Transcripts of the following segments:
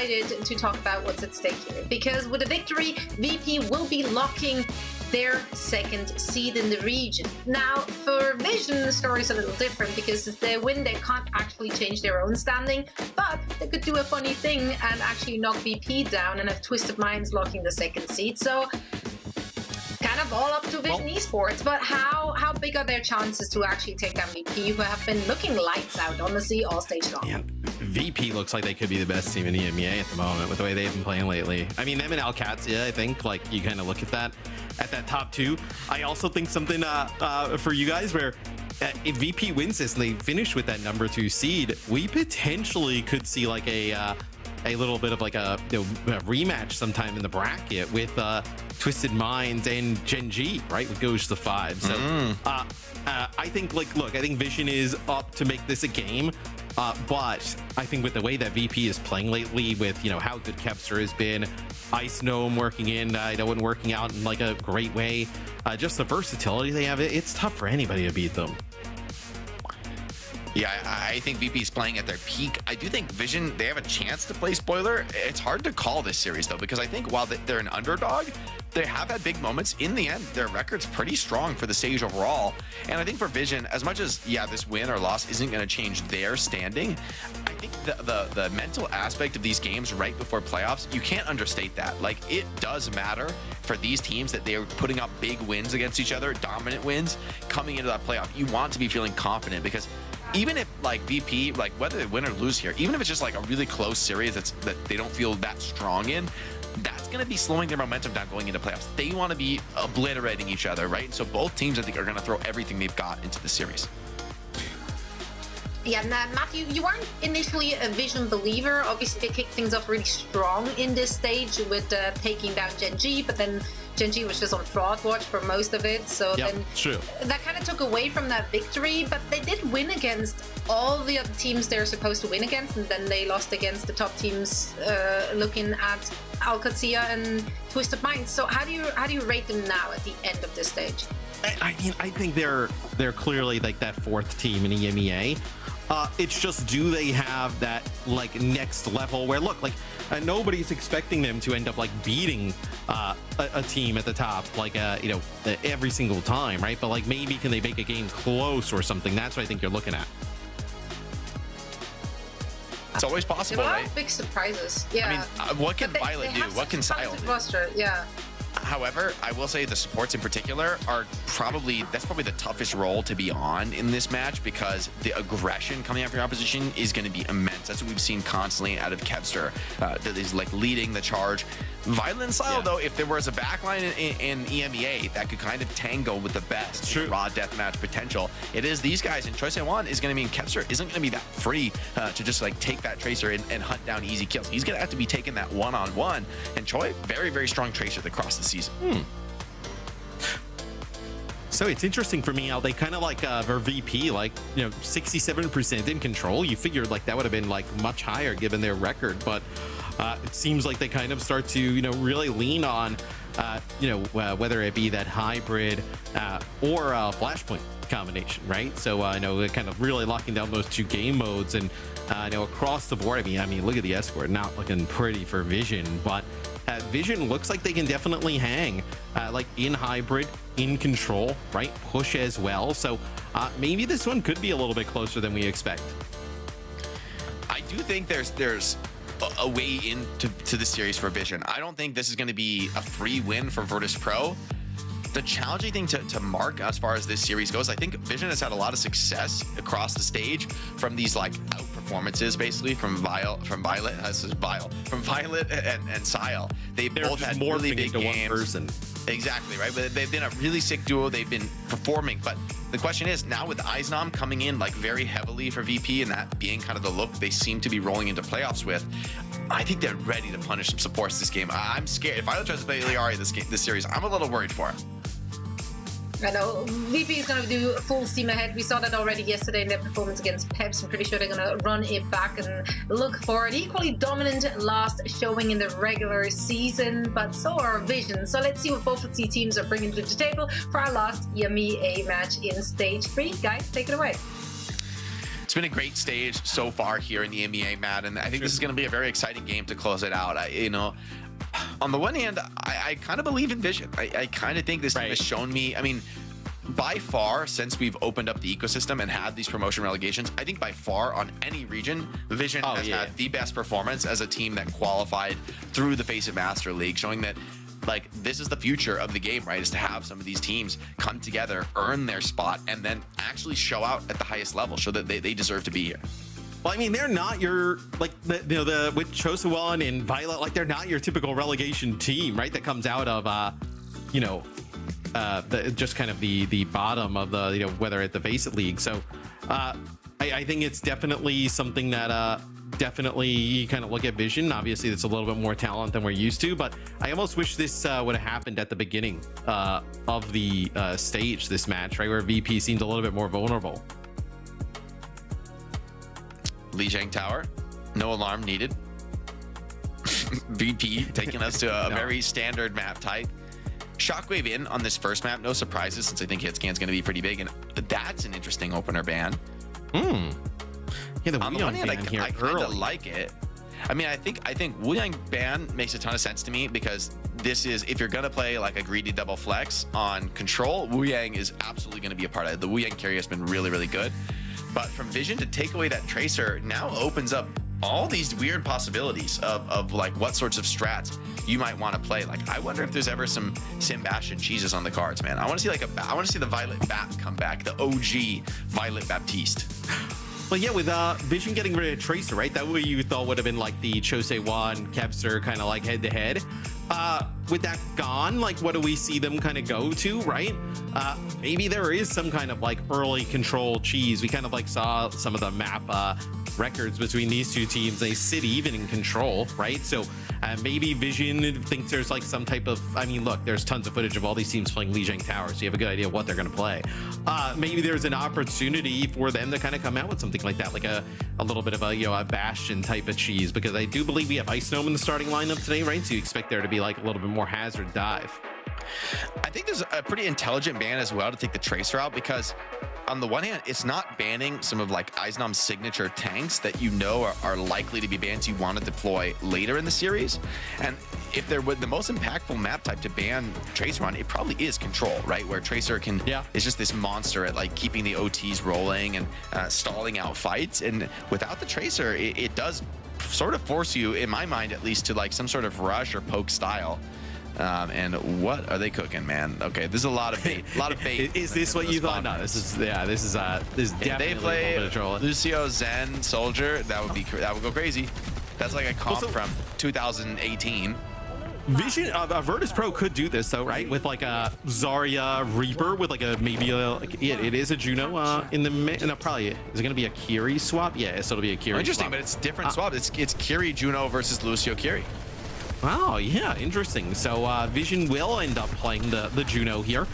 excited to talk about what's at stake here, because with a victory, VP will be locking their second seed in the region. Now, for Vision, the story is a little different, because if they win, they can't actually change their own standing, but they could do a funny thing and actually knock VP down and have Twisted Minds locking the second seed. So kind of all up to Vision Esports, but how big are their chances to actually take down VP, who have been looking lights out, honestly, all stage long? Yeah, VP looks like they could be the best team in EMEA at the moment with the way they've been playing lately. I mean, them and Alcatia, I think, like, you kind of look at that top two. I also think something for you guys where if VP wins this and they finish with that #2 seed, we potentially could see like a little bit of like a rematch sometime in the bracket with Twisted Minds and Gen G, right? It goes to 5. So I think, like, look, I think Vision is up to make this a game. But I think with the way that VP is playing lately, with how good Kepster has been, Ice Gnome working in, and working out in like a great way, just the versatility they have, it's tough for anybody to beat them. Yeah, I think VP is playing at their peak. I do think Vision, they have a chance to play spoiler. It's hard to call this series, though, because I think while they're an underdog, they have had big moments. In the end, their record's pretty strong for the stage overall. And I think for Vision, as much as, yeah, this win or loss isn't going to change their standing, I think the mental aspect of these games right before playoffs, you can't understate that. Like, it does matter for these teams that they're putting up big wins against each other, dominant wins, coming into that playoff. You want to be feeling confident, because even if, like, VP, like, whether they win or lose here, even if it's just like a really close series that they don't feel that strong in, that's going to be slowing their momentum down going into playoffs. They want to be obliterating each other, right? And so both teams, I think, are going to throw everything they've got into the series. Yeah, Matthew, you weren't initially a Vision believer. Obviously, they kicked things off really strong in this stage with taking down Gen G, but then Gen G was just on fraud watch for most of it. So then true. That kind of took away from that victory, but they did win against all the other teams they're supposed to win against, and then they lost against the top teams, looking at Alcatia and Twisted Minds. So how do you rate them now at the end of this stage? I mean, I think they're clearly like that 4th team in EMEA. It's just, do they have that like next level where, look, like nobody's expecting them to end up like beating a team at the top, like every single time, right? But like, maybe can they make a game close or something? That's what I think you're looking at. It's always possible, right? Big surprises. Yeah. I mean, what can Violet do? What can Sile do? Roster, yeah. However, I will say the supports in particular are probably the toughest role to be on in this match, because the aggression coming out from your opposition is going to be immense. That's what we've seen constantly out of Kevster, that is like leading the charge. Violet and Sile, though, if there was a backline in EMEA that could kind of tango with the best raw deathmatch potential, it is these guys. And Choi Se-won is going to mean Kevster isn't going to be that free to just like take that Tracer and hunt down easy kills. He's going to have to be taking that one-on-one. And Choi, very, very strong Tracer across the season. So it's interesting for me how they kind of like for VP, like 67% in control. You figured like that would have been like much higher given their record, but it seems like they kind of start to really lean on whether it be that hybrid or Flashpoint combination, right? So I know they're kind of really locking down those 2 game modes, and across the board. I mean, look at the escort, not looking pretty for Vision, but Vision looks like they can definitely hang, like in hybrid, in control, right? Push as well. So maybe this one could be a little bit closer than we expect. I do think there's a way into the series for Vision. I don't think this is going to be a free win for Virtus.pro. The challenging thing to mark as far as this series goes, I think Vision has had a lot of success across the stage from these like out performances, basically from Violet and Sile. They're both had really big games. Exactly, right? But they've been a really sick duo. They've been performing. But the question is, now with Eisnom coming in like very heavily for VP, and that being kind of the look they seem to be rolling into playoffs with, I think they're ready to punish some supports this game. I'm scared. If Violet tries to play Liari this series, I'm a little worried for him. I know VP is going to do full steam ahead. We saw that already yesterday in their performance against Peps. I'm pretty sure they're going to run it back and look for an equally dominant last showing in the regular season, but so are Vision. So let's see what both of these teams are bringing to the table for our last EMEA match in Stage 3. Guys, take it away. It's been a great stage so far here in the EMEA, Matt, and I think this is going to be a very exciting game to close it out. You know, on the one hand, I kind of believe in Vision. I kind of think this team has shown me, I mean, by far, since we've opened up the ecosystem and had these promotion relegations, I think by far on any region, Vision has had the best performance as a team that qualified through the FACEIT Master League, showing that like this is the future of the game, right? Is to have some of these teams come together, earn their spot, and then actually show out at the highest level, show that they deserve to be here. Well, I mean, they're not your, like, the with Chosuwon and Violet, like, they're not your typical relegation team, right? That comes out of, you know, just kind of the bottom of the, you know, whether at the FACEIT League. So I think it's definitely something that definitely you kind of look at Vision. Obviously, it's a little bit more talent than we're used to, but I almost wish this would have happened at the beginning of the stage, this match, right, where VP seemed a little bit more vulnerable. Lijiang Tower, no alarm needed. VP taking us to a very standard map type. Shockwave in on this first map, no surprises since I think hitscan's going to be pretty big, and that's an interesting opener ban. Yeah, the on the one hand, I kind of early. like it. I mean, I think Wuyang ban makes a ton of sense to me, because this is, if you're gonna play like a greedy double flex on control, Wuyang is absolutely going to be a part of it. The Wuyang carry has been really, really good, but from Vision to take away that tracer now opens up all these weird possibilities of like what sorts of strats you might want to play. Like, I wonder if there's ever some Sebastian cheeses on the cards, man. I want to see like I want to see the Violet Bat come back, the OG Violet Baptiste. Well, yeah, with Vision getting rid of Tracer, right? That way you thought would have been like the Chosuwon, Kevster kind of like head-to-head. With that gone, like, what do we see them kind of go to, right? Maybe there is some kind of like early control cheese. We kind of like saw some of the map records between these two teams. They sit even in control, right? So maybe Vision thinks there's like some type of, I mean, look, there's tons of footage of all these teams playing Lijiang Tower, so you have a good idea what they're going to play. Maybe there's an opportunity for them to kind of come out with something like that, like a little bit of a, you know, a Bastion type of cheese, because I do believe we have Ice Gnome in the starting lineup today, right? So you expect there to be like a little bit more hazard dive. I think there's a pretty intelligent ban as well to take the Tracer out, because on the one hand, it's not banning some of like Eisnom's signature tanks that you know are likely to be bans you want to deploy later in the series. And if there would the most impactful map type to ban Tracer on, it probably is Control, right? Where Tracer can is just this monster at like keeping the OTs rolling and stalling out fights. And without the Tracer, it does sort of force you, in my mind at least, to like some sort of rush or poke style. And what are they cooking, man? Okay, this is a lot of bait. Is this what you thought? No, this is definitely if they play Lucio, Zen, Soldier, that would go crazy. That's like a comp from 2018. Vision Virtus.pro could do this though, right? With like a Zarya Reaper with like a it is a Juno in the no, probably is it gonna be a Kiri swap? Yeah, so it'll be a Kiri. Interesting, swap. But it's different swap. It's Kiri Juno versus Lucio Kiri. Oh, yeah, interesting. So Vision will end up playing the Juno here.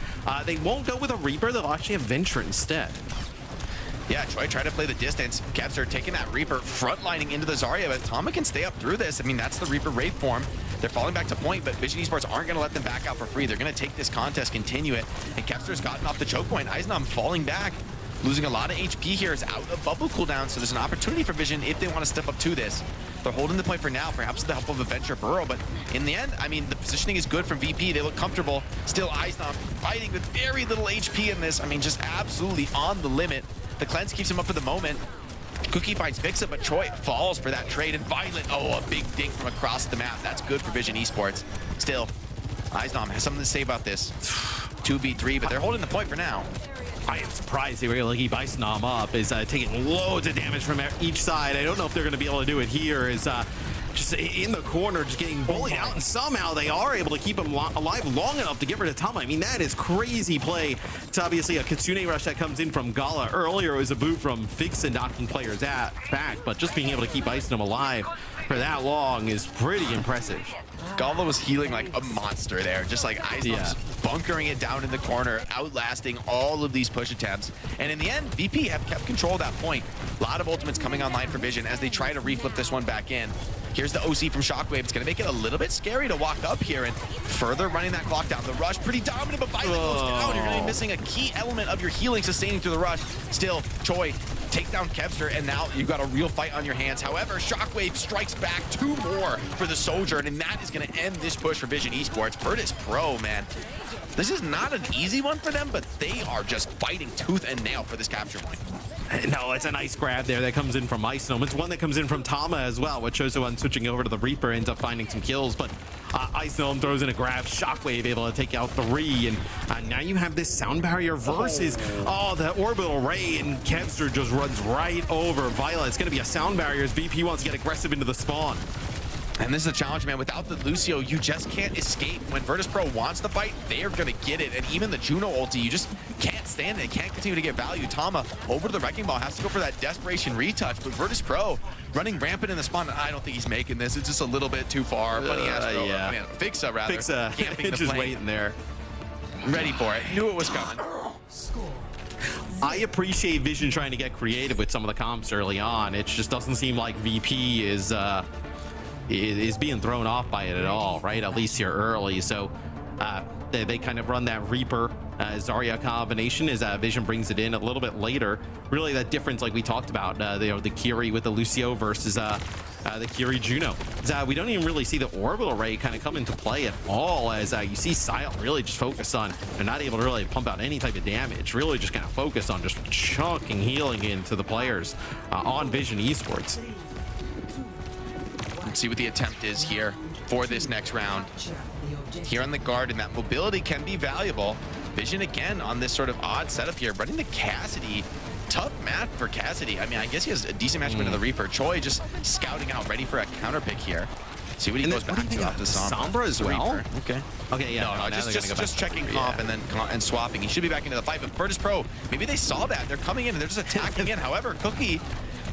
They won't go with a Reaper. They'll actually have Venture instead. Yeah, Troy tried to play the distance. Kevster taking that Reaper, frontlining into the Zarya, but Tama can stay up through this. I mean, that's the Reaper Wraith form. They're falling back to point, but Vision Esports aren't going to let them back out for free. They're going to take this contest, continue it, and Kevster's gotten off the choke point. Eisnom falling back, losing a lot of HP here. Is out of bubble cooldown, so there's an opportunity for Vision if they want to step up to this. They're holding the point for now, perhaps with the help of a Venture Burrow, but in the end, I mean, the positioning is good from VP. They look comfortable. Still, Eisnom fighting with very little HP in this. I mean, just absolutely on the limit. The cleanse keeps him up for the moment. Cookie finds Fixa, but Troy falls for that trade, and Violet, oh, a big dink from across the map. That's good for Vision Esports. Still, Eisnom has something to say about this. 2v3, but they're holding the point for now. I am surprised they were able to keep Eisnom up. Is taking loads of damage from each side. I don't know if they're going to be able to do it here. Is just in the corner, just getting bullied out, and somehow they are able to keep him alive long enough to get rid of Tama. I mean, that is crazy play. It's obviously a Kitsune rush that comes in from Gala. Earlier, it was a boot from Fixa knocking players back, but just being able to keep Eisnom alive for that long is pretty impressive. Gala was healing like a monster there, just like Eisnom's bunkering it down in the corner, outlasting all of these push attempts. And in the end, VP have kept control of that point. A lot of ultimates coming online for Vision as they try to reflip this one back in. Here's the OC from Shockwave. It's going to make it a little bit scary to walk up here and further running that clock down. The rush pretty dominant, but Violet goes down. You're going to be missing a key element of your healing sustaining through the rush. Still, Choi take down Kevster, and now you've got a real fight on your hands. However, Shockwave strikes back 2 more for the Soldier, and that is going to end this push for Vision Esports. Virtus.pro, man. This is not an easy one for them, but they are just fighting tooth and nail for this capture point. No, it's a nice grab there that comes in from Ice Gnome. It's one that comes in from Tama as well, which shows one switching over to the Reaper, ends up finding some kills, but Ice Gnome throws in a grab, Shockwave able to take out 3, and now you have this sound barrier versus, the orbital ray, and Kevster just runs right over Violet. It's going to be a sound barrier as VP wants to get aggressive into the spawn. And this is a challenge, man. Without the Lucio, you just can't escape. When Virtus.pro wants to fight, they are going to get it. And even the Juno ulti, you just can't stand it. Can't continue to get value. Tama over to the Wrecking Ball, has to go for that desperation retouch. But Virtus.pro running rampant in the spawn. I don't think he's making this. It's just a little bit too far. But he has to go. Yeah. Man, Fixa, rather. Fixa just waiting there. Ready for it. Knew it was coming. I appreciate Vision trying to get creative with some of the comps early on. It just doesn't seem like VP is being thrown off by it at all, right? At least here early. So they kind of run that Reaper Zarya combination as Vision brings it in a little bit later. Really that difference, like we talked about, the Kiri with the Lucio versus the Kiri Juno. We don't even really see the orbital ray kind of come into play at all, as you see Sion really just focus on, they're not able to really pump out any type of damage, really just kind of focus on just chunking healing into the players on Vision Esports. Let's see what the attempt is here for this next round. Here on the guard, and that mobility can be valuable. Vision again on this sort of odd setup here, running the Cassidy. Tough match for Cassidy. I mean, I guess he has a decent matchup into the Reaper. Choi just scouting out, ready for a counter pick here. See what he goes back to off the Sombra as well. Okay, yeah. No, just checking comp and then swapping. He should be back into the fight, but Virtus.pro, maybe they saw that. They're coming in and they're just attacking in. However, Cookie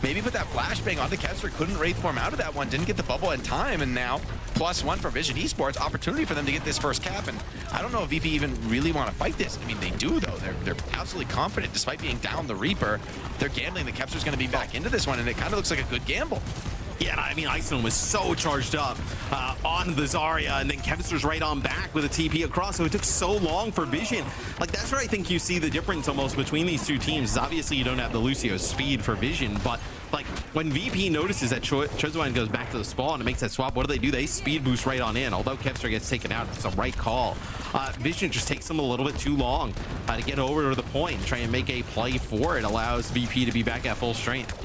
maybe put that flashbang onto Kevster, couldn't Wraith form out of that one, didn't get the bubble in time, and now +1 for Vision Esports, opportunity for them to get this first cap, and I don't know if VP even really want to fight this. I mean, they do though. They're absolutely confident despite being down the Reaper. They're gambling that Kevster's going to be back into this one, and it kind of looks like a good gamble. Yeah, I mean, Ice Gnome was so charged up on the Zarya, and then Kevster's right on back with a TP across, so it took so long for Vision. Like, that's where I think you see the difference almost between these two teams, is obviously you don't have the Lucio speed for Vision, but like, when VP notices that Chozuan goes back to the spawn and makes that swap, what do? They speed boost right on in. Although Kevster gets taken out, it's the right call. Vision just takes them a little bit too long to get over to the point and try and make a play for it. Allows VP to be back at full strength.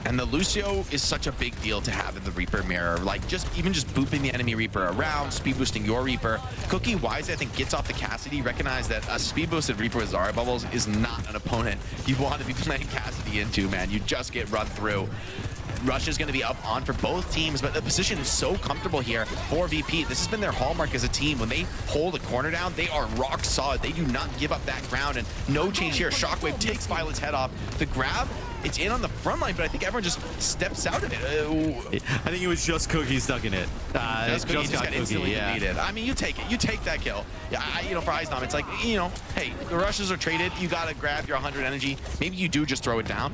And the Lucio is such a big deal to have in the Reaper mirror. Like, even just booping the enemy Reaper around, speed boosting your Reaper. Cookie wisely, I think, gets off the Cassidy, recognize that a speed boosted Reaper with Zarya bubbles is not an opponent you want to be playing Cassidy into, man. You just get run through. Rush is going to be up on for both teams, but the position is so comfortable here for VP. This has been their hallmark as a team. When they hold a corner down, they are rock solid. They do not give up that ground, and no change here. Shockwave takes Violet's head off. The grab, it's in on the front line, but I think everyone just steps out of it. I think it was just Cookie stuck in it. Just got instantly deleted. I mean, you take it. You take that kill. Yeah, for Eisnom, it's like, hey, the rushes are traded. You got to grab your 100 energy. Maybe you do just throw it down.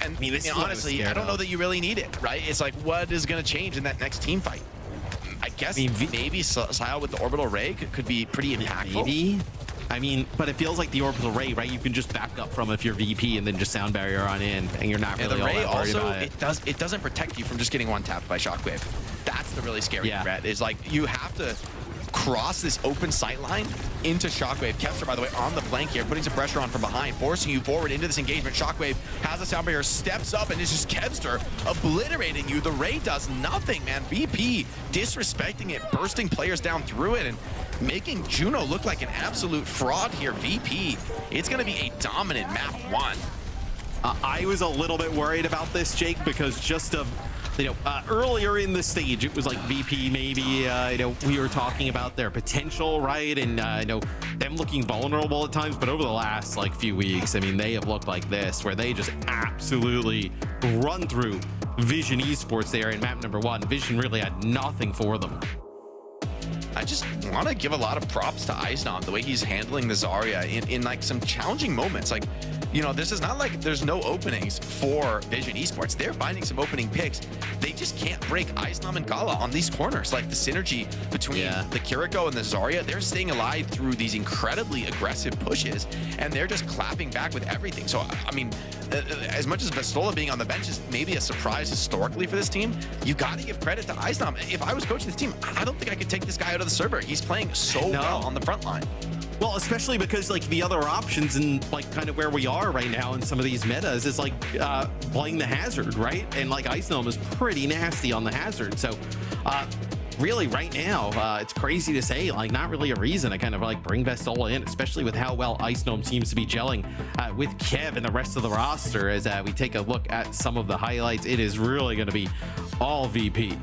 And honestly, I don't know that you really need it, right? It's like, what is going to change in that next team fight? I guess maybe Sile with the orbital ray could be pretty impactful. Maybe. I mean, but it feels like the orbital ray, right? You can just back up from if you're VP and then just sound barrier on in, and you're not really all that worried about it. It doesn't protect you from just getting one tapped by Shockwave. That's the really scary threat. Is like, you have to cross this open sight line into Shockwave. Kevster, by the way, on the flank here, putting some pressure on from behind, forcing you forward into this engagement. Shockwave has a sound barrier, steps up, and it's just Kevster obliterating you. The Ray does nothing, man. VP disrespecting it, bursting players down through it, and making Juno look like an absolute fraud here. VP, it's going to be a dominant map 1. I was a little bit worried about this, Jake, because just of earlier in the stage, it was like VP maybe, we were talking about their potential, right? And, them looking vulnerable at times, but over the last, few weeks, I mean, they have looked like this, where they just absolutely run through Vision Esports there in map number 1. Vision really had nothing for them. I just want to give a lot of props to Eisnom, the way he's handling the Zarya in like some challenging moments. Like, you know, this is not like there's no openings for Vision Esports. They're finding some opening picks. They just can't break Eisnom and Gala on these corners. Like the synergy between the Kiriko and the Zarya, they're staying alive through these incredibly aggressive pushes, and they're just clapping back with everything. So, I mean, as much as Bastola being on the bench is maybe a surprise historically for this team, you got to give credit to Eisnom. If I was coaching this team, I don't think I could take this guy out of the server. He's playing so well on the front line. Well, especially because like the other options and like kind of where we are right now in some of these metas is like playing the hazard, right? And like Eisnom is pretty nasty on the hazard. So really right now, it's crazy to say, like not really a reason to kind of like bring Bastola in, especially with how well Eisnom seems to be gelling with Kev and the rest of the roster. As we take a look at some of the highlights, it is really going to be all VP.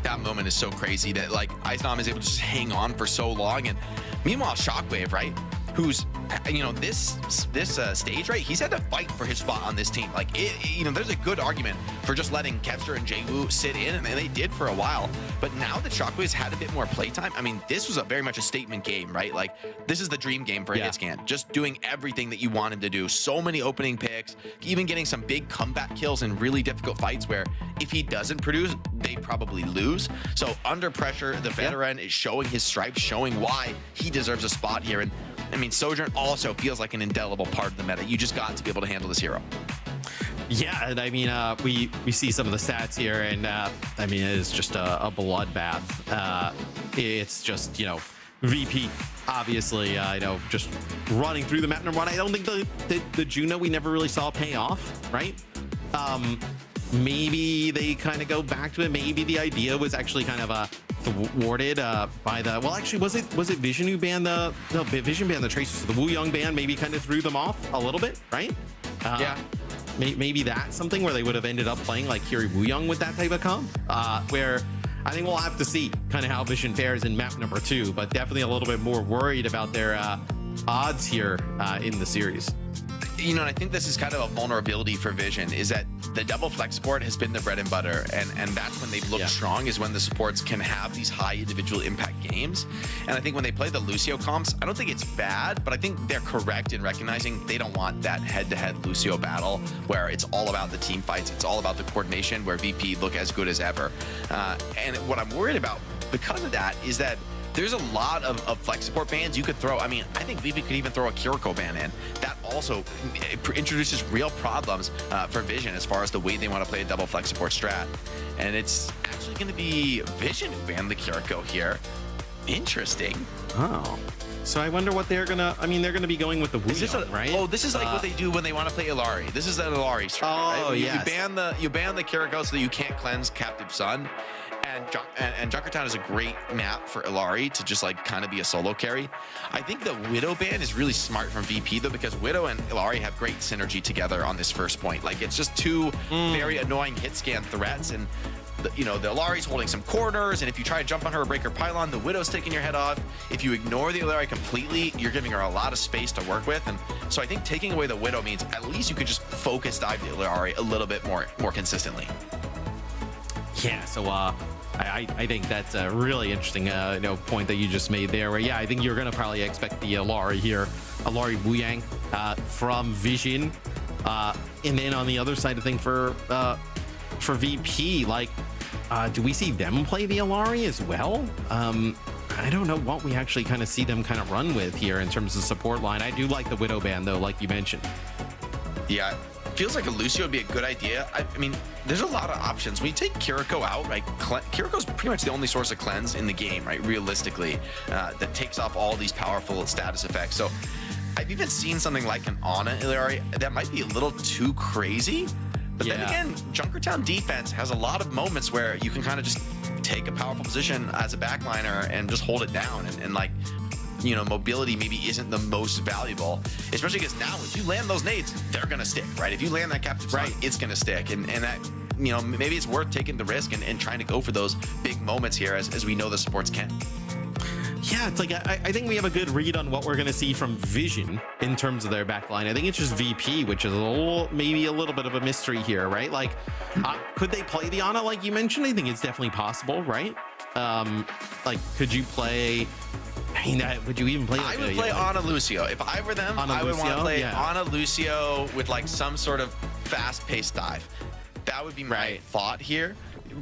That moment is so crazy that like Eisnom is able to just hang on for so long. And meanwhile, Shockwave, right, who's, you know, this stage, right, he's had to fight for his spot on this team. Like, you know, there's a good argument for just letting Kevster and Jwoo sit in, and they did for a while. But now that Shockwave's had a bit more playtime, I mean, this was very much a statement game, right? Like, this is the dream game for Hitscan. Just doing everything that you want him to do. So many opening picks, even getting some big comeback kills in really difficult fights where if he doesn't produce, they probably lose. So under pressure, the veteran is showing his stripes, showing why he deserves a spot here. And I mean, Sojourn also feels like an indelible part of the meta. You just got to be able to handle this hero. Yeah, and I mean, we see some of the stats here, and I mean, it is just a bloodbath. It's just, you know, VP, obviously, you know, just running through the map. Number one, I don't think the Juno we never really saw pay off, right? Maybe they kind of go back to it. Maybe the idea was actually kind of thwarted by the, well, actually, was it Vision who banned the, no, Vision banned the Tracers, so the Wu Young ban maybe kind of threw them off a little bit, right? Yeah. Maybe that's something where they would have ended up playing like Kiri Wu Young with that type of comp, where I think we'll have to see kind of how Vision fares in map number 2, but definitely a little bit more worried about their odds here in the series. You know, and I think this is kind of a vulnerability for Vision, is that the double flex support has been the bread and butter, and that's when they've looked strong, is when the supports can have these high individual impact games. And I think when they play the Lucio comps, I don't think it's bad, but I think they're correct in recognizing they don't want that head-to-head Lucio battle where it's all about the team fights, it's all about the coordination, where VP look as good as ever. And what I'm worried about because of that is that there's a lot of flex support bans you could throw. I mean, I think VP could even throw a Kiriko ban in. That also introduces real problems for Vision as far as the way they want to play a double flex support strat. And it's actually going to be Vision who banned the Kiriko here. Interesting. Oh. So I wonder what they're gonna, I mean, they're gonna be going with the Wu Young, right? Oh, this is like what they do when they want to play Illari. This is that Illari strat, right? Yes. You ban the Kiriko so that you can't cleanse Captive Sun. And Junkertown is a great map for Illari to just like kind of be a solo carry. I think the Widow ban is really smart from VP though, because Widow and Illari have great synergy together on this first point. Like, it's just two very annoying hit scan threats, and you know, the Illari's holding some corners, and if you try to jump on her or break her pylon, the Widow's taking your head off. If you ignore the Illari completely, you're giving her a lot of space to work with. And so I think taking away the Widow means at least you could just focus dive the Illari a little bit more consistently. Yeah, so I think that's a really interesting you know, point that you just made there, where I think you're gonna probably expect the Illari here, Illari Wu Yang from Vision, and then on the other side of things for VP, like do we see them play the Illari as well? I don't know what we actually kind of see them kind of run with here in terms of support line. I do like the Widow ban though, like you mentioned. Yeah, feels like a Lucio would be a good idea. I mean, there's a lot of options. When you take Kiriko out, right, Kiriko's pretty much the only source of cleanse in the game, right, realistically, that takes off all these powerful status effects. So I've even seen something like an Ana Illari that might be a little too crazy. But then again, Junkertown defense has a lot of moments where you can kind of just take a powerful position as a backliner and just hold it down. And like, you know, mobility maybe isn't the most valuable, especially because now if you land those nades, they're going to stick, right? If you land that Captive Sun, it's going to stick. And that, you know, maybe it's worth taking the risk and trying to go for those big moments here as we know the supports can. Yeah, it's like I think we have a good read on what we're going to see from Vision in terms of their backline. I think it's just VP, which is maybe a little bit of a mystery here, right? Like, could they play the Ana like you mentioned? I think it's definitely possible, right? Like, could you play? mean, would you even play? I would play Ana Lucio. If I were them, I would want to play Ana Lucio with like some sort of fast-paced dive. That would be my thought here.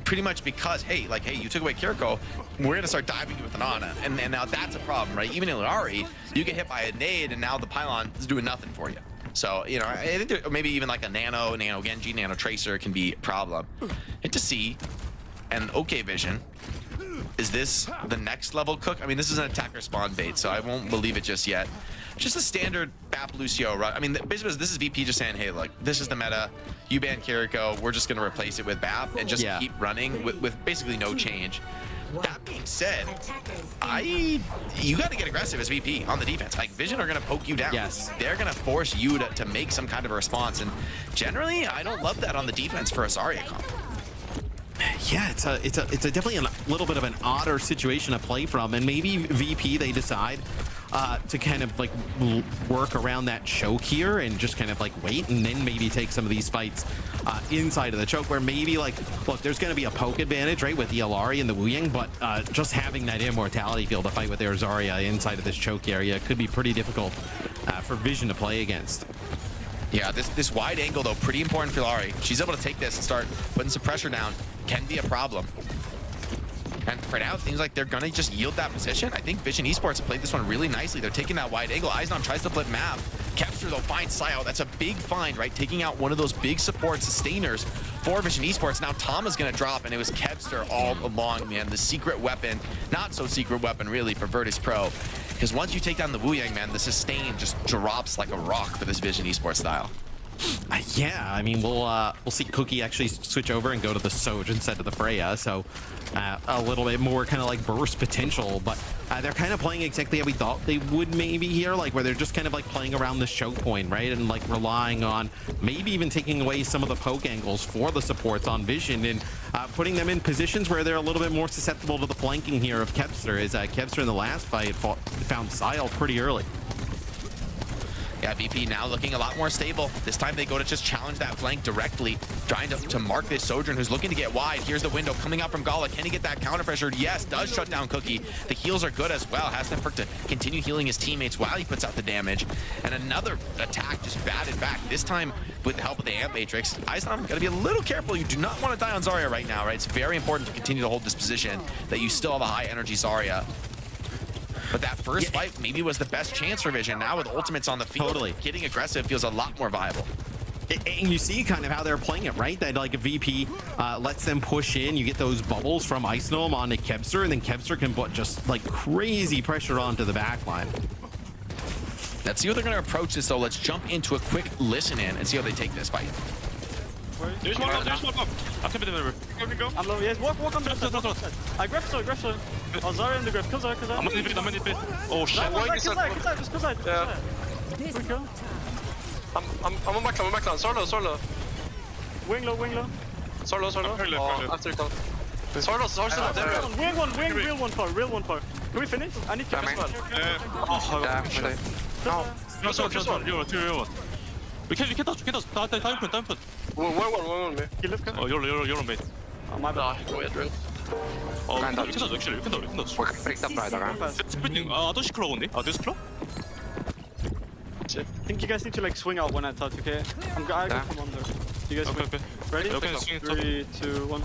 Pretty much because, hey, you took away Kiriko, we're gonna start diving you with an Ana, and now that's a problem, right? Even in Illari, you get hit by a nade, and now the pylon is doing nothing for you. So, you know, I think maybe even like a Nano Genji, Nano Tracer can be a problem. And to see, and okay, Vision, is this the next level cook? I mean, this is an attacker spawn bait, so I won't believe it just yet. Just a standard BAP Lucio, right? I mean, basically, this is VP just saying, hey, look, this is the meta. You ban Kiriko, we're just going to replace it with BAP and just keep running with basically no change. That being said, you got to get aggressive as VP on the defense. Like, Vision are going to poke you down. Yes. They're going to force you to make some kind of a response. And generally, I don't love that on the defense for a Zarya comp. Yeah, it's definitely a little bit of an odder situation to play from, and maybe VP they decide to kind of like work around that choke here and just kind of like wait, and then maybe take some of these fights inside of the choke, where maybe like, look, there's going to be a poke advantage, right, with the Illari and the Wu Yang, but just having that immortality field to fight with their Zarya inside of this choke area could be pretty difficult for Vision to play against. Yeah, this wide angle, though, pretty important for Illari. She's able to take this and start putting some pressure down. Can be a problem. And for now, it seems like they're going to just yield that position. I think Vision Esports have played this one really nicely. They're taking that wide angle. Eisnom tries to flip map. Kepster, though, finds Sayo. That's a big find, right? Taking out one of those big support sustainers for Vision Esports. Now Tom is going to drop, and it was Kepster all along, man. The secret weapon, not so secret weapon, really, for Virtus.pro. Because once you take down the Wu Yang, man, the sustain just drops like a rock for this Vision Esports style. Yeah, I mean, we'll see Cookie actually switch over and go to the Soj instead of the Freya, so a little bit more kind of like burst potential, but they're kind of playing exactly how we thought they would maybe here, like where they're just kind of like playing around this choke point, right, and like relying on maybe even taking away some of the poke angles for the supports on Vision and putting them in positions where they're a little bit more susceptible to the flanking here of Kepster, as Kepster in the last fight found Sile pretty early. Yeah, VP now looking a lot more stable. This time they go to just challenge that flank directly, trying to mark this Sojourn who's looking to get wide. Here's the window coming up from Gala. Can he get that counter pressure? Yes, does shut down Cookie. The heals are good as well. Has to work to continue healing his teammates while he puts out the damage. And another attack just batted back, this time with the help of the Amp Matrix. Eisnom gotta be a little careful. You do not want to die on Zarya right now, right? It's very important to continue to hold this position, that you still have a high energy Zarya. But that first fight maybe was the best chance for Vision. Now with ultimates on the field, getting aggressive feels a lot more viable. And you see kind of how they're playing it, right? That like a VP lets them push in. You get those bubbles from Ice Gnome onto Kepster, and then Kepster can put just like crazy pressure onto the back line. Let's see how they're going to approach this, though. Let's jump into a quick listen in and see how they take this fight. There's one up. I can be the river. Go. I'm low, yes. Walk on the left. I grab so. Oh, Zarya in the grab. Kill Zarya. I'm gonna need bit. Oh shit. Kill Zarya. Yeah. Quick kill. I'm on backline. Solo. Wing low. Solo. Oh, after the call. Solo. Wing, real one part. Can we finish? I need to as well. No, Solo. We can touch. Time put. One me. Kill left. Oh, you're on me. Oh, my bad. We can touch. Rikta bra idag. Spinning. Ados claw only. Ados claw. I think you guys need to like swing out when I touch, okay? I go from under. You guys Okay. ready? Okay, swing top. 3, 2, 1.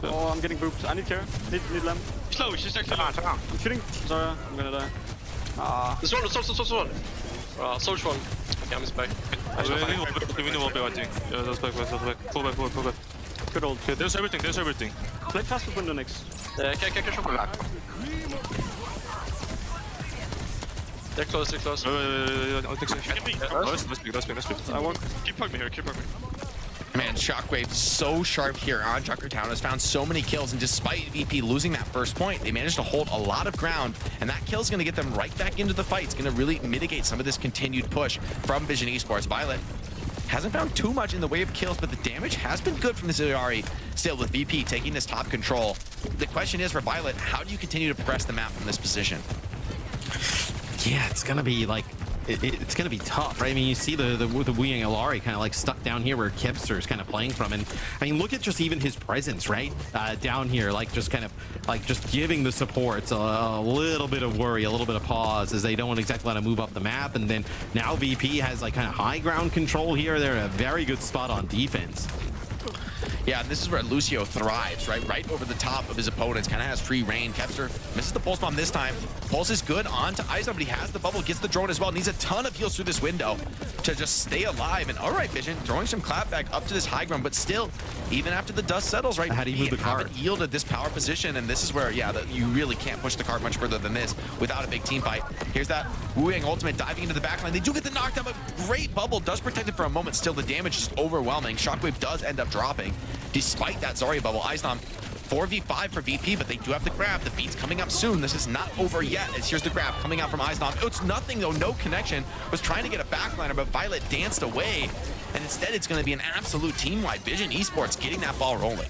Oh, I'm getting booped. I need care. Need lamp. Slow. She's actually. I'm shooting Zarya. I'm gonna die. This one. Soldier one. Okay, I'm back. We know what I think. Yeah, that's back. Pull back. Good old. Okay, there's everything. Play fast with window next. Okay, They're close. That's big. I won't. Keep poking me here. Man, Shockwave so sharp here on Junkertown, has found so many kills, and despite VP losing that first point, they managed to hold a lot of ground, and that kill is going to get them right back into the fight. It's going to really mitigate some of this continued push from Vision Esports. Violet hasn't found too much in the way of kills, but the damage has been good from this Illari, still with VP taking this top control. The question is for Violet, how do you continue to progress the map from this position? Yeah, it's gonna be like it's going to be tough, right? I mean, you see the Wuyang Alari kind of like stuck down here where Kipster is kind of playing from. And I mean, look at just even his presence, right? Down here, like just kind of like just giving the supports a little bit of worry, a little bit of pause as they don't exactly want to move up the map. And then now VP has like kind of high ground control here. They're in a very good spot on defense. Yeah, and this is where Lucio thrives, right? Right over the top of his opponents, kind of has free reign. Kepster misses the pulse bomb this time. Pulse is good onto Eisner, but he has the bubble, gets the drone as well. Needs a ton of heals through this window to just stay alive. And all right, Vision throwing some clapback up to this high ground, but still, even after the dust settles, right? How do you move the cart? Haven't yielded this power position, and this is where, yeah, you really can't push the cart much further than this without a big team fight. Here's that Wuyang ultimate diving into the backline. They do get the knockdown, but great bubble does protect it for a moment. Still, the damage is overwhelming. Shockwave does end up dropping. Despite that Zarya bubble, Eisnom 4v5 for VP, but they do have the grab. The beat's coming up soon. This is not over yet. As here's the grab coming out from Eisnom. Oh, it's nothing though, no connection. Was trying to get a backliner, but Violet danced away. And instead, it's going to be an absolute team-wide. Vision Esports getting that ball rolling.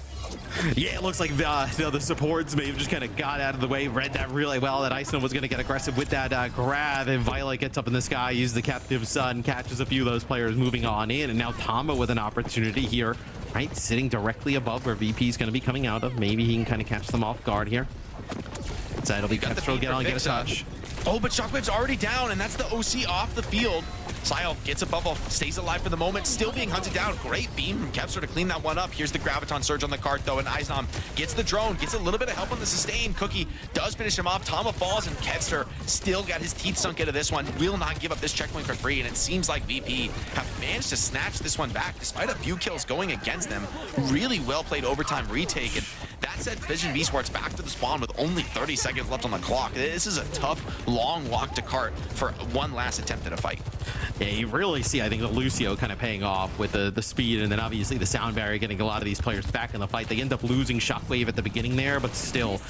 Yeah, it looks like the supports may have just kind of got out of the way, read that really well, that Eisner was going to get aggressive with that grab, and Violet gets up in the sky, uses the captive sun, catches a few of those players moving on in, and now Tama with an opportunity here, right, sitting directly above where VP is going to be coming out of. Maybe he can kind of catch them off guard here. So it'll be Kepster get on, get a touch. Oh, but Shockwave's already down, and that's the OC off the field. Sile gets a bubble, stays alive for the moment, still being hunted down. Great beam from Kepster to clean that one up. Here's the Graviton Surge on the cart, though, and Eisnom gets the drone, gets a little bit of help on the sustain. Cookie does finish him off. Tama falls, and Kepster still got his teeth sunk into this one. Will not give up this checkpoint for free, and it seems like VP have managed to snatch this one back, despite a few kills going against them. Really well-played overtime retake, and that sent Vision Esports back to the spawn with only 30 seconds left on the clock. This is a tough, long walk to cart for one last attempt at a fight. Yeah, you really see, I think, the Lucio kind of paying off with the speed, and then obviously the sound barrier getting a lot of these players back in the fight. They end up losing Shockwave at the beginning there, but still,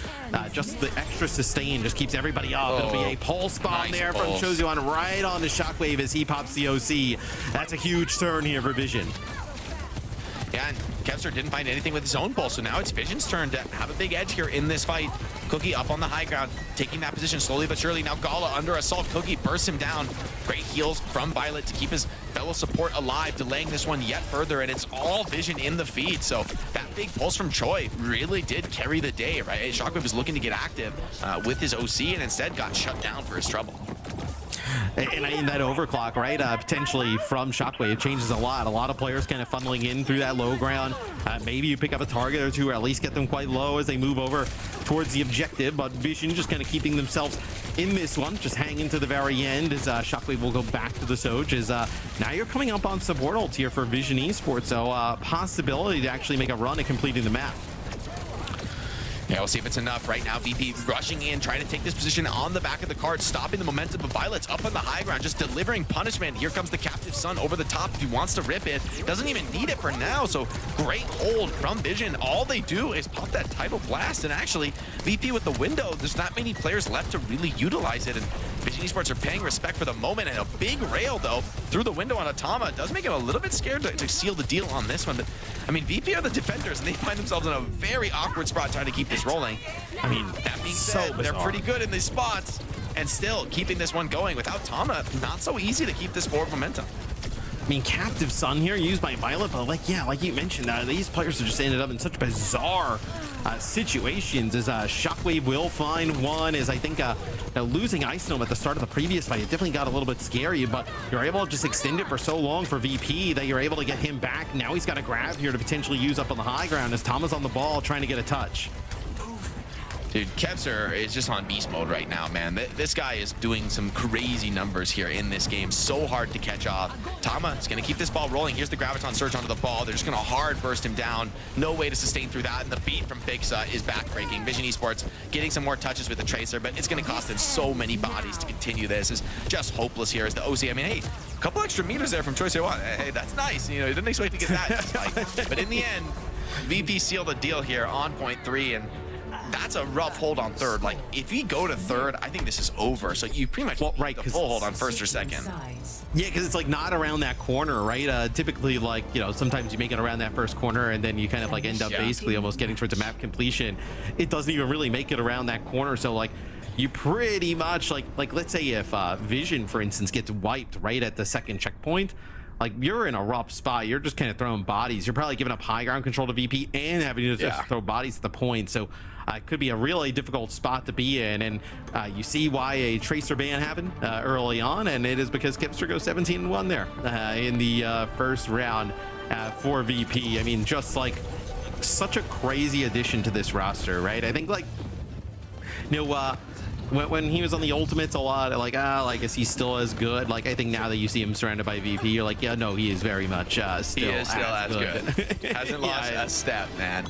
just the extra sustain just keeps everybody up. It'll be a pulse bomb there from Chozuan right on the Shockwave as he pops the OC. That's a huge turn here for Vision. Yeah, and Kepster didn't find anything with his own pulse, so now it's Vision's turn to have a big edge here in this fight. Cookie up on the high ground, taking that position slowly but surely. Now Gala under assault. Cookie bursts him down. Great heals from Violet to keep his fellow support alive, delaying this one yet further, and it's all Vision in the feed. So that big pulse from Choi really did carry the day, right? Shockwave was looking to get active with his OC, and instead got shut down for his trouble. And in that overclock, right, potentially from Shockwave changes a lot. A lot of players kind of funneling in through that low ground. Maybe you pick up a target or two, or at least get them quite low as they move over towards the objective. But Vision just kind of keeping themselves in this one, just hanging to the very end as Shockwave will go back to the Soj. As now you're coming up on support ults here for Vision Esports, so possibility to actually make a run at completing the map. Yeah, we'll see if it's enough. Right now, VP rushing in, trying to take this position on the back of the cart, stopping the momentum of Violet's up on the high ground, just delivering punishment. Here comes the captive sun over the top if he wants to rip it. Doesn't even need it for now, so great hold from Vision. All they do is pop that tidal blast, and actually, VP with the window, there's not many players left to really utilize it, and Vision Esports are paying respect for the moment, and a big rail, though, through the window on Atama does make him a little bit scared to seal the deal on this one, but, I mean, VP are the defenders, and they find themselves in a very awkward spot trying to keep this rolling. I mean, that being said, they're pretty good in these spots, and still keeping this one going without Tama, not so easy to keep this forward momentum. I mean, Captive Sun here used by Violet, but like you mentioned, these players have just ended up in such bizarre situations as Shockwave will find one. As I think losing Ice Gnome at the start of the previous fight, it definitely got a little bit scary, but you're able to just extend it for so long for VP that you're able to get him back. Now he's got a grab here to potentially use up on the high ground as Tama's on the ball trying to get a touch. Dude, Kepster is just on beast mode right now, man. This guy is doing some crazy numbers here in this game. So hard to catch off. Tama is going to keep this ball rolling. Here's the Graviton Surge onto the ball. They're just going to hard burst him down. No way to sustain through that. And the beat from Fixa is backbreaking. Vision Esports getting some more touches with the Tracer, but it's going to cost them so many bodies to continue this. It's just hopeless here as the OC. I mean, hey, a couple extra meters there from Choice. Hey, that's nice. You know, you didn't expect to get that spike. But in the end, VP sealed the deal here on point 3, and that's a rough hold on third. Like, if we go to third, I think this is over. So you pretty much need the full hold on first or second. Yeah, because it's like not around that corner, right? Typically, like, you know, sometimes you make it around that first corner and then you kind of like end up basically almost getting towards the map completion. It doesn't even really make it around that corner. So like, you pretty much like let's say if Vision, for instance, gets wiped right at the second checkpoint, like you're in a rough spot. You're just kind of throwing bodies. You're probably giving up high ground control to VP and having to just throw bodies at the point. So it could be a really difficult spot to be in. And you see why a Tracer ban happened early on, and it is because Kipster goes 17-1 there in the first round for VP. I mean, just like such a crazy addition to this roster, right? I think like, you know, when he was on the Ultimates a lot, like, like, is he still as good? Like, I think now that you see him surrounded by VP, you're like, yeah, no, he is very much still as good. Hasn't lost a step, man.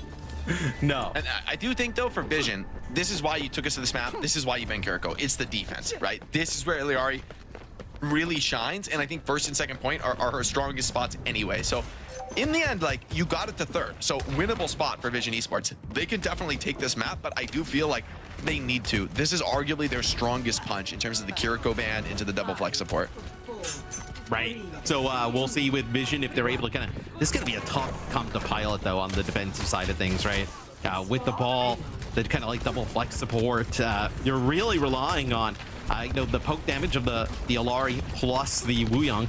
No. And I do think, though, for Vision, this is why you took us to this map. This is why you ban Kiriko. It's the defense, right? This is where Iliari really shines, and I think first and second point are her strongest spots anyway. So in the end, like, you got it to third. So winnable spot for Vision Esports. They can definitely take this map, but I do feel like they need to. This is arguably their strongest punch in terms of the Kiriko ban into the double flex support. Right. So we'll see with Vision if they're able to kind of... This is going to be a tough comp to pilot, though, on the defensive side of things, right? With the ball, that kind of like double flex support, you're really relying on you know, the poke damage of the Illari plus the Wuyong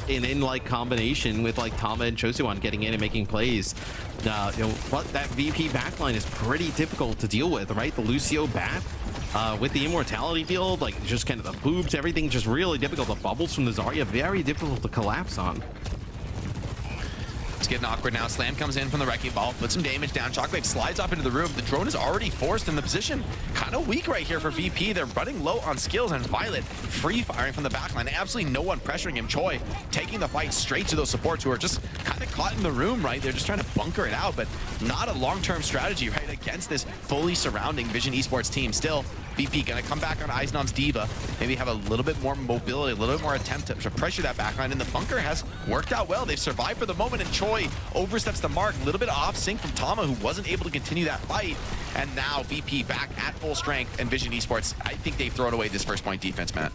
in like combination with like Tama and Chosuan getting in and making plays. You know, but that VP backline is pretty difficult to deal with, right? The Lucio bat with the immortality field, like just kind of the boobs, everything just really difficult. The bubbles from the Zarya, very difficult to collapse on. It's getting awkward now. Slam comes in from the wrecking ball, puts some damage down. Shockwave slides up into the room. The drone is already forced in the position. Kind of weak right here for VP. They're running low on skills, and Violet free firing from the backline. Absolutely no one pressuring him. Choi taking the fight straight to those supports who are just kind of caught in the room, right? They're just trying to bunker it out, but not a long-term strategy, right? Against this fully surrounding Vision Esports team. Still, VP gonna come back on Eisnom's Diva, maybe have a little bit more mobility, a little bit more attempt to pressure that backline, and the bunker has worked out well. They've survived for the moment, and Choi oversteps the mark, a little bit off sync from Tama, who wasn't able to continue that fight, and now VP back at full strength, and Vision Esports, I think they've thrown away this first point defense, Matt.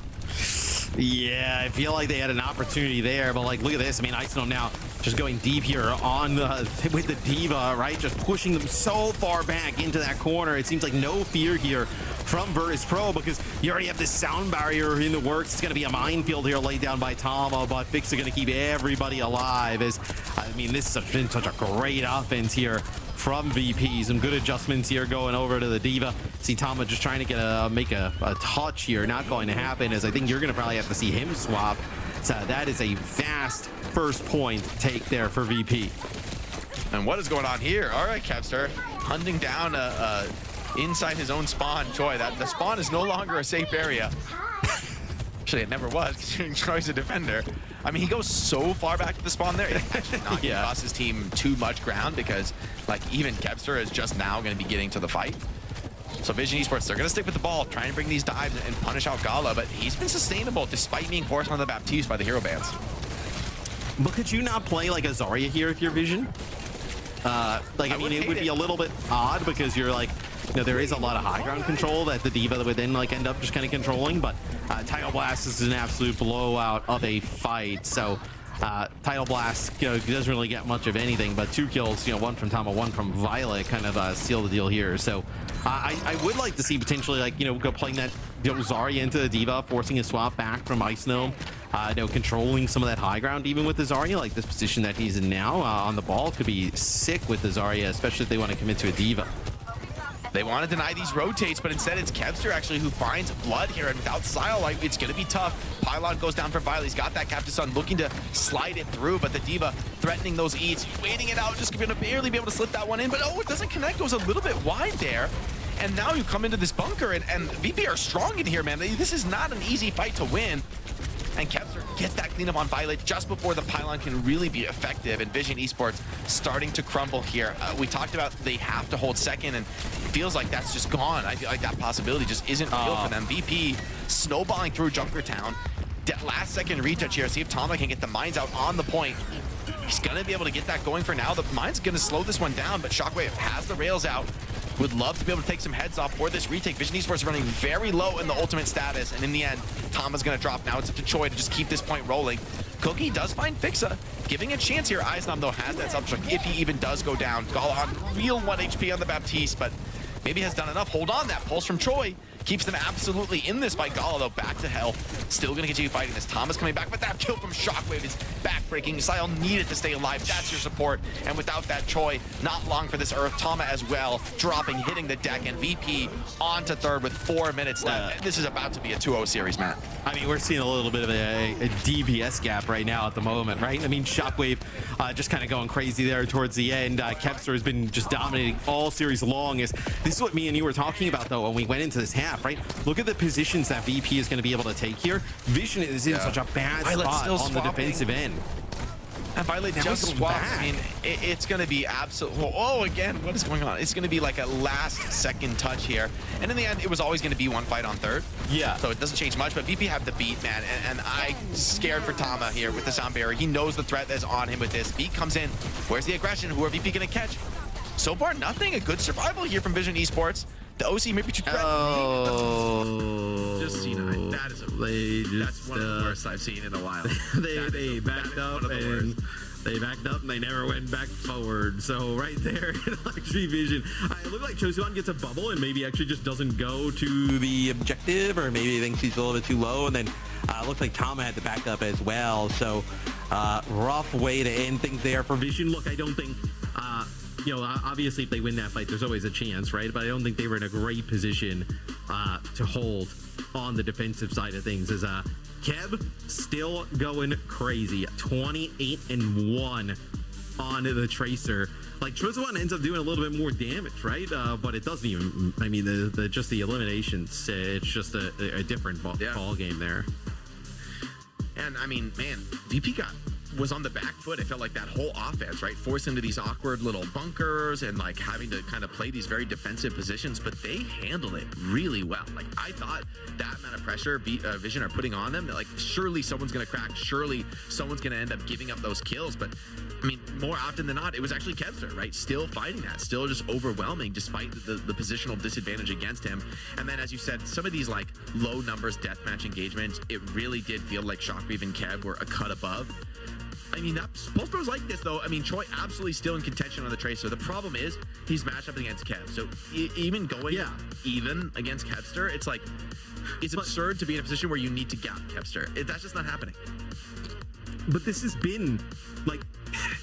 Yeah, I feel like they had an opportunity there, but like, look at this. I mean, Icenom now just going deep here on with the Diva, right? Just pushing them so far back into that corner. It seems like no fear here from Virtus.pro because you already have this sound barrier in the works. It's going to be a minefield here laid down by Tama, but Fix is going to keep everybody alive. As I mean, this has been such a great offense here from VP. Some good adjustments here going over to the Diva. See Tama just trying to get make a touch here. Not going to happen, as I think you're going to probably have to see him swap. So that is a fast first point take there for VP. And what is going on here? All right, Kevster hunting down inside his own spawn. Choi, that the spawn is no longer a safe area. Actually, it never was, considering Troy's a defender. I mean, he goes so far back to the spawn there. It's actually not going to cost his team too much ground because, like, even Kevster is just now going to be getting to the fight. So Vision Esports, they're going to stick with the ball, trying to bring these dives and punish out Gala, but he's been sustainable despite being forced on the Baptiste by the hero bans. But could you not play like a Zarya here if you're Vision? Like, I mean, it would be a little bit odd because you're like, you know, there is a lot of high ground control that the Diva would then like end up just kind of controlling, but Tidal Blast is an absolute blowout of a fight. So Tidal Blast, you know, doesn't really get much of anything, but 2 kills, you know, 1 from Tama, 1 from Violet, kind of seal the deal here. So I would like to see potentially, like, you know, go playing that, you know, Zarya into the Diva, forcing a swap back from Ice Gnome, you know, controlling some of that high ground even with the Zarya. Like this position that he's in now on the ball could be sick with the Zarya, especially if they want to commit to a Diva. They want to deny these rotates, but instead it's Kevster actually who finds blood here, and without Sile, like, it's going to be tough. Pylon goes down for Violet. He's got that Captain Sun looking to slide it through, but the Diva threatening those eats, waiting it out, just going to barely be able to slip that one in, but oh, it doesn't connect, goes a little bit wide there. And now you come into this bunker, and VP are strong in here, man. This is not an easy fight to win. And Kevster gets that cleanup on Violet just before the pylon can really be effective, and Vision Esports starting to crumble here. We talked about they have to hold second, and it feels like that's just gone. I feel like that possibility just isn't real for them. VP snowballing through Junkertown. Last second retouch here. See if Tama can get the mines out on the point. He's going to be able to get that going for now. The mine's going to slow this one down, but Shockwave has the rails out. Would love to be able to take some heads off for this retake. Vision Esports running very low in the ultimate status, and in the end, Tama's going to drop. Now it's up to Choi to just keep this point rolling. Cookie does find Fixa, giving a chance here. Eisnom, though, has that substruct if he even does go down. Gala on real 1 HP on the Baptiste, but maybe has done enough. Hold on, that pulse from Choi keeps them absolutely in this fight. Gala, though, back to health. Still going to continue fighting this. Thomas coming back, but that kill from Shockwave is backbreaking. Sile needed to stay alive. That's your support. And without that, Choi, not long for this Earth. Tama as well, dropping, hitting the deck, and VP on to third with 4 minutes left. This is about to be a 2-0 series, Matt. I mean, we're seeing a little bit of a DPS gap right now at the moment, right? I mean, Shockwave just kind of going crazy there towards the end. Kepster has been just dominating all series long. This is what me and you were talking about, though, when we went into this half, right? Look at the positions that VP is going to be able to take here. Vision is in such a bad spot on the defensive end. And Violet just swapped. I mean, it's going to be absolute. Oh, again, what is going on? It's going to be like a last-second touch here. And in the end, it was always going to be one fight on third. Yeah. So it doesn't change much, but VP have the beat, man. And I'm scared for Tama here with the sound barrier. He knows the threat that's on him with this. Beat comes in. Where's the aggression? Who are VP going to catch? So far, nothing. A good survival here from Vision Esports. The OC maybe too threatening. Oh. Just C9. That is that's one of the worst I've seen in a while. they backed up and they never went back forward. So right there in Luxury Vision, it looked like Chosuan gets a bubble and maybe actually just doesn't go to the objective, or maybe he thinks he's a little bit too low, and then looks like Tama had to back up as well. So rough way to end things there for Vision. Look, I don't think you know, obviously if they win that fight, there's always a chance, right? But I don't think they were in a great position to hold on the defensive side of things. As Keb still going crazy, 28-1 on the Tracer. Like, Chosuan ends up doing a little bit more damage, right? But it doesn't even, I mean, just the eliminations, it's just a different ball game there. And I mean, man, VP was on the back foot. It felt like that whole offense, right? Forced into these awkward little bunkers and like having to kind of play these very defensive positions, but they handled it really well. Like, I thought that amount of pressure Vision are putting on them, like, surely someone's going to crack. Surely someone's going to end up giving up those kills. But I mean, more often than not, it was actually Kevster, right? Still fighting that, still just overwhelming despite the positional disadvantage against him. And then, as you said, some of these like low numbers deathmatch engagements, it really did feel like Shockwave and Kev were a cut above. I mean, Pulse Pro's like this, though. I mean, Choi absolutely still in contention on the Tracer. The problem is he's matched up against Kev. So even going even against Kevster, it's like, it's absurd to be in a position where you need to gap Kevster. That's just not happening. But this has been, like,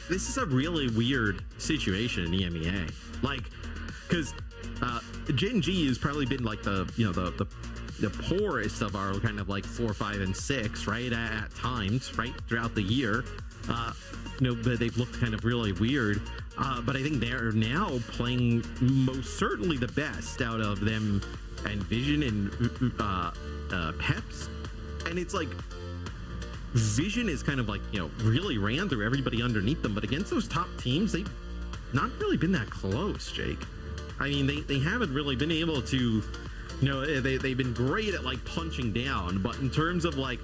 this is a really weird situation in EMEA. Like, because Gen G has probably been, like, the poorest of our kind of, like, 4, 5, and 6, right, at times, right, throughout the year. But they've looked kind of really weird. But I think they're now playing most certainly the best out of them and Vision and Peps. And it's like, Vision is kind of like, really ran through everybody underneath them. But against those top teams, they've not really been that close, Jake. I mean, they haven't really been able to, they've been great at, like, punching down. But in terms of, like,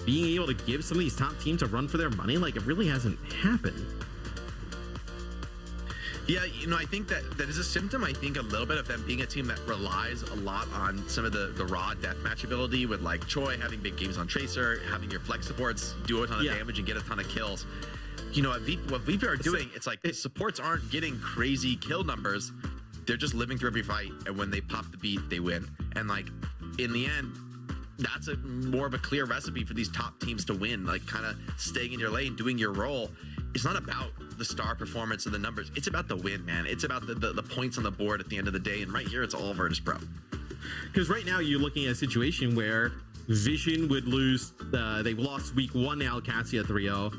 being able to give some of these top teams a run for their money, like, it really hasn't happened. Yeah, I think that is a symptom. I think a little bit of them being a team that relies a lot on some of the raw deathmatch ability, with like Choi having big games on Tracer, having your flex supports do a ton of damage and get a ton of kills. What VP are doing, it's like the supports aren't getting crazy kill numbers. They're just living through every fight, and when they pop the beat, they win. And like, in the end, that's more of a clear recipe for these top teams to win, like kind of staying in your lane, doing your role. It's not about the star performance and the numbers. It's about the win, man. It's about the points on the board at the end of the day. And right here, it's all Virtus.pro. Because right now you're looking at a situation where Vision would lose. They lost week 1 to Alcacia 3-0.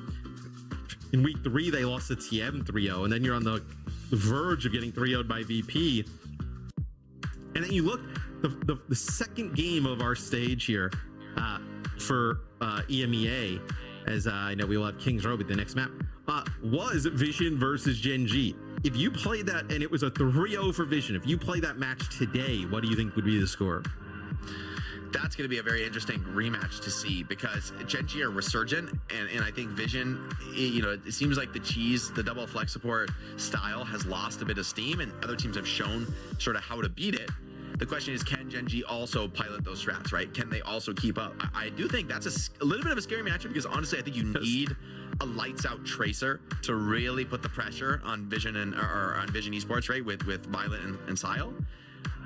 In week 3, they lost to TM 3-0. And then you're on the verge of getting 3-0'd by VP. And then you look, the second game of our stage here for EMEA, as I know we will have Kings Row with the next map, was Vision versus Gen G. If you played that and it was a 3-0 for Vision, if you play that match today, what do you think would be the score? That's going to be a very interesting rematch to see, because Gen G are resurgent, and I think Vision, it seems like the double flex support style has lost a bit of steam, and other teams have shown sort of how to beat it. The question is, can Gen G also pilot those strats, right? Can they also keep up? I do think that's a little bit of a scary matchup, because honestly, I think you need a lights out Tracer to really put the pressure on Vision or on Vision Esports, right? With Violet and Sile.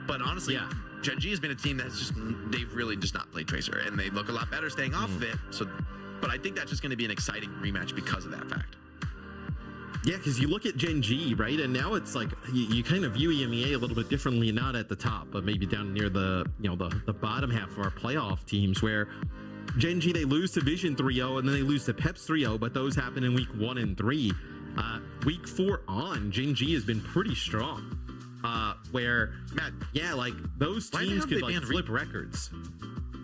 But honestly, Gen G has been a team that's just, they've really just not played Tracer, and they look a lot better staying off of it. So, but I think that's just going to be an exciting rematch because of that fact. Yeah, because you look at Gen G, right? And now it's like you kind of view EMEA a little bit differently, not at the top, but maybe down near the, the bottom half of our playoff teams, where Gen G, they lose to Vision 3-0 and then they lose to Peps 3-0, but those happen in week 1 and 3. Week 4 on, Gen G has been pretty strong. Where, Matt, like those teams could like flip records.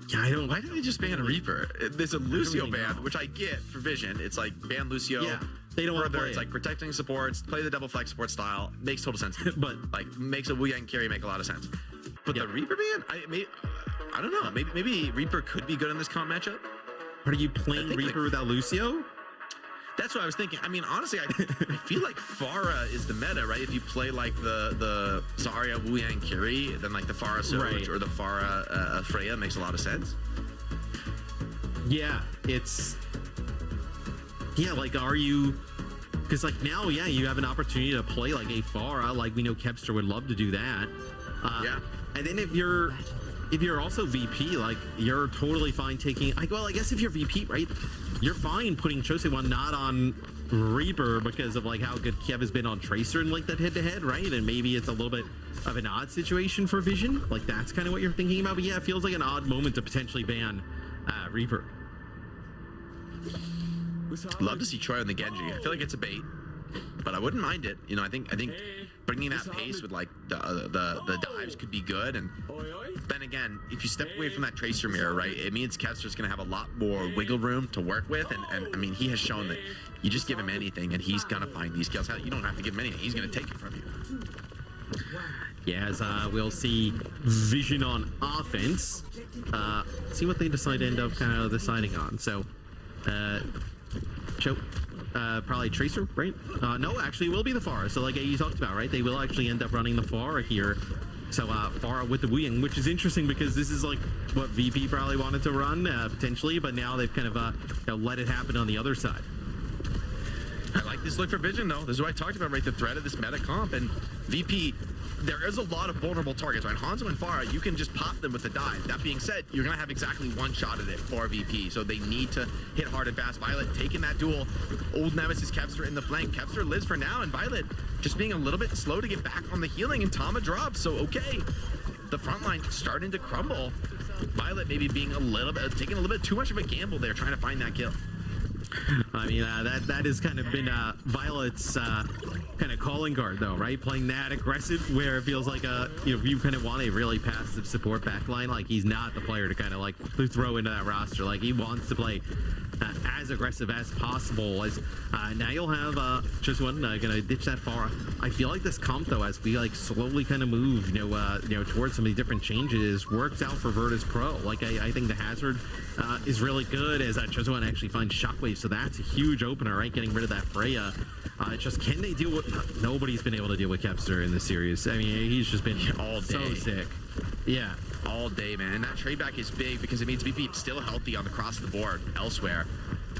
Yeah, I don't. Why didn't they just ban Reaper? There's a Lucio ban, which I get for Vision. It's like ban Lucio. Yeah, they don't want to play. It's like protecting supports, play the double flex support style. Makes total sense. But like makes a Wu Yang carry make a lot of sense. But the Reaper ban, I don't know. Maybe Reaper could be good in this comp matchup. Are you playing Reaper without Lucio? That's what I was thinking. I mean, honestly, I feel like Pharah is the meta, right? If you play like the Zarya Wu Yang Curie, then like the Pharah Surge or the Pharah Freya makes a lot of sense. Yeah, like, are you? Because like now, you have an opportunity to play like a Pharah, like we know Kepster would love to do that. And then if you're also VP, like you're totally fine taking. I guess if you're VP, right, you're fine putting Chosewan not on Reaper because of like how good Kev has been on Tracer and like that head-to-head, right? And maybe it's a little bit of an odd situation for Vision. Like that's kind of what you're thinking about. But yeah, it feels like an odd moment to potentially ban Reaper. Love to see Troy on the Genji. I feel like it's a bait, but I wouldn't mind it. I think bringing that pace with like the dives could be good. And then again, if you step away from that Tracer mirror, right, it means Kepster's going to have a lot more wiggle room to work with. And I mean, he has shown that you just give him anything and he's going to find these kills. You don't have to give him anything. He's going to take it from you. Yeah, as we'll see Vision on offense. See what they decide to end up kind of deciding on. So, probably Tracer, right? No, actually, it will be the Pharah. So, like you talked about, right? They will actually end up running the Pharah here. So, Pharah with the Wu Yang, which is interesting because this is like what VP probably wanted to run potentially, but now they've kind of let it happen on the other side. I like this look for Vision, though. This is what I talked about, right? The threat of this meta comp. And VP, there is a lot of vulnerable targets, right? Hanzo and Pharah, you can just pop them with the dive. That being said, you're going to have exactly one shot at it for VP. So they need to hit hard and fast. Violet taking that duel. Old Nemesis Kepster in the flank. Kepster lives for now, and Violet just being a little bit slow to get back on the healing, and Tama drops. So, okay, the front line starting to crumble. Violet maybe being taking a little bit too much of a gamble there, trying to find that kill. I mean, that has kind of been Violet's kind of calling card, though, right? Playing that aggressive, where it feels like you kind of want a really passive support backline. Like he's not the player to kind of like throw into that roster. Like he wants to play as aggressive as possible. As now you'll have Chosewan gonna ditch that far. I feel like this comp, though, as we like slowly kind of move, towards some of these different changes, works out for Virtus.pro. Like I think the hazard is really good as Chosewan actually finds Shockwave, so that's a huge opener, right? Getting rid of that Freya. Just can they deal with? Nobody's been able to deal with Kepster in this series. I mean, he's just been all day. So sick. Yeah, all day, man. And that trade back is big because it means VP still healthy on the cross the board elsewhere.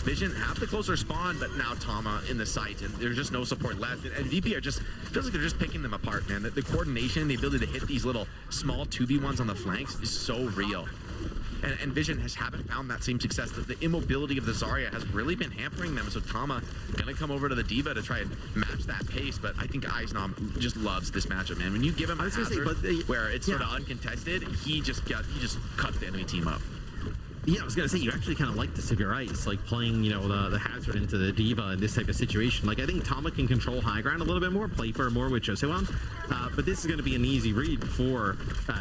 Vision have the closer spawn, but now Tama in the site, and there's just no support left. And VP are just, feels like they're just picking them apart, man. The coordination, the ability to hit these little small 2v1s on the flanks is so real. And Vision haven't found that same success. The immobility of the Zarya has really been hampering them. So Tama gonna come over to the D.Va to try and match that pace. But I think Eisnom just loves this matchup, man. When you give him a hazard where it's sort of uncontested, he just cuts the enemy team up. Yeah, I was gonna say, you actually kind of like the Severe Ice, like playing, the hazard into the D.Va in this type of situation. Like, I think Tama can control high ground a little bit more, play for more with Chosewan, but this is gonna be an easy read for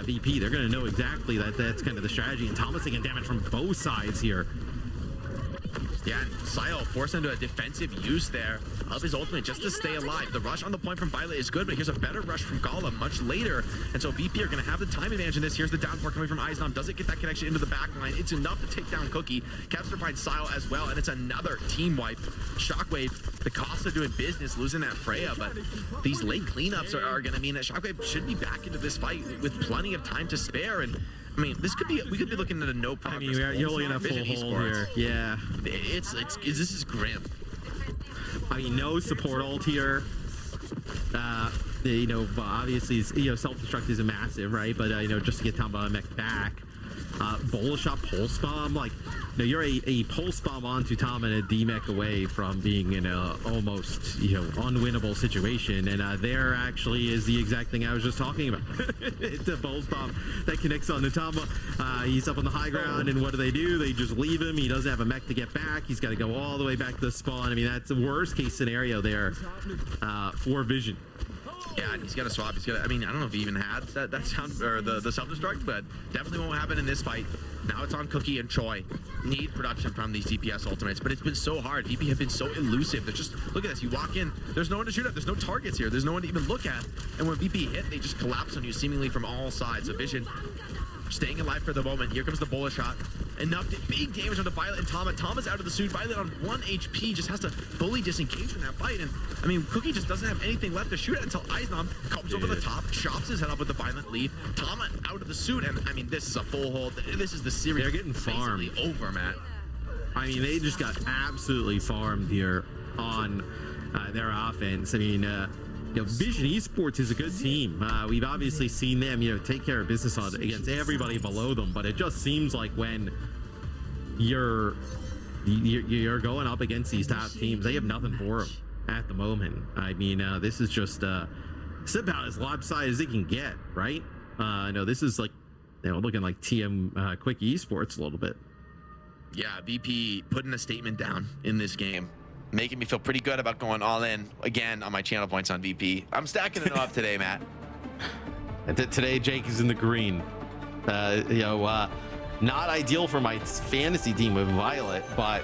VP. They're gonna know exactly that's kind of the strategy, and Tama's taking damage from both sides here. Yeah, and Sile forced into a defensive use there of his ultimate just to stay alive. The rush on the point from Violet is good, but here's a better rush from Gala much later. And so VP are going to have the time advantage in this. Here's the downpour coming from Eisnom. Does it get that connection into the back line? It's enough to take down Cookie. Kepster finds Sile as well, and it's another team wipe. Shockwave, the cost of doing business, losing that Freya, but these late cleanups are going to mean that Shockwave should be back into this fight with plenty of time to spare. And I mean, we could be looking at a no progress. I mean, you're looking at full hold here. Yeah, this is grim. I mean, no support ult here. you know, obviously, you know, self-destruct isn't massive, right? But, you know, just to get Tamba mech back, bola shot pulse bomb, like, you know, you're a pulse bomb onto Tom and a D-mech away from being in a almost, you know, unwinnable situation. And there actually is the exact thing I was just talking about. It's a pulse bomb that connects on Tamba. He's up on the high ground, and what do? They just leave him. He doesn't have a mech to get back. He's got to go all the way back to the spawn. I mean, that's the worst case scenario there for Vision. Yeah, and he's got to swap. He's got. I mean, I don't know if he even had that sound or the self-destruct, but definitely won't happen in this fight. Now it's on Cookie and Choi. Need production from these DPS ultimates, but it's been so hard. VP have been so elusive. They're just, look at this. You walk in, there's no one to shoot at. There's no targets here. There's no one to even look at. And when VP hit, they just collapse on you seemingly from all sides. So Vision staying alive for the moment. Here comes the bullet shot. Enough to big damage onto Violet and Tama. Tama's out of the suit. Violet on 1 HP just has to fully disengage from that fight. And I mean, Cookie just doesn't have anything left to shoot at until Eisnam comes over the top, chops his head up with the violent lead. Tama out of the suit, and I mean, this is a full hold. This is the series. They're getting farmed over, Matt. I mean, they just got absolutely farmed here on their offense. I mean, you know, Vision Esports is a good team. We've obviously seen them, you know, take care of business against everybody below them, but it just seems like when you're going up against these top teams, they have nothing for them at the moment. I mean, this is just it's about as lopsided as it can get, right? No, this is like, you know, looking like TM Quick Esports a little bit. Yeah, VP putting a statement down in this game. Making me feel pretty good about going all in again on my channel points on VP. I'm stacking it up today, Matt. Today, Jake is in the green. You know, not ideal for my fantasy team with Violet, but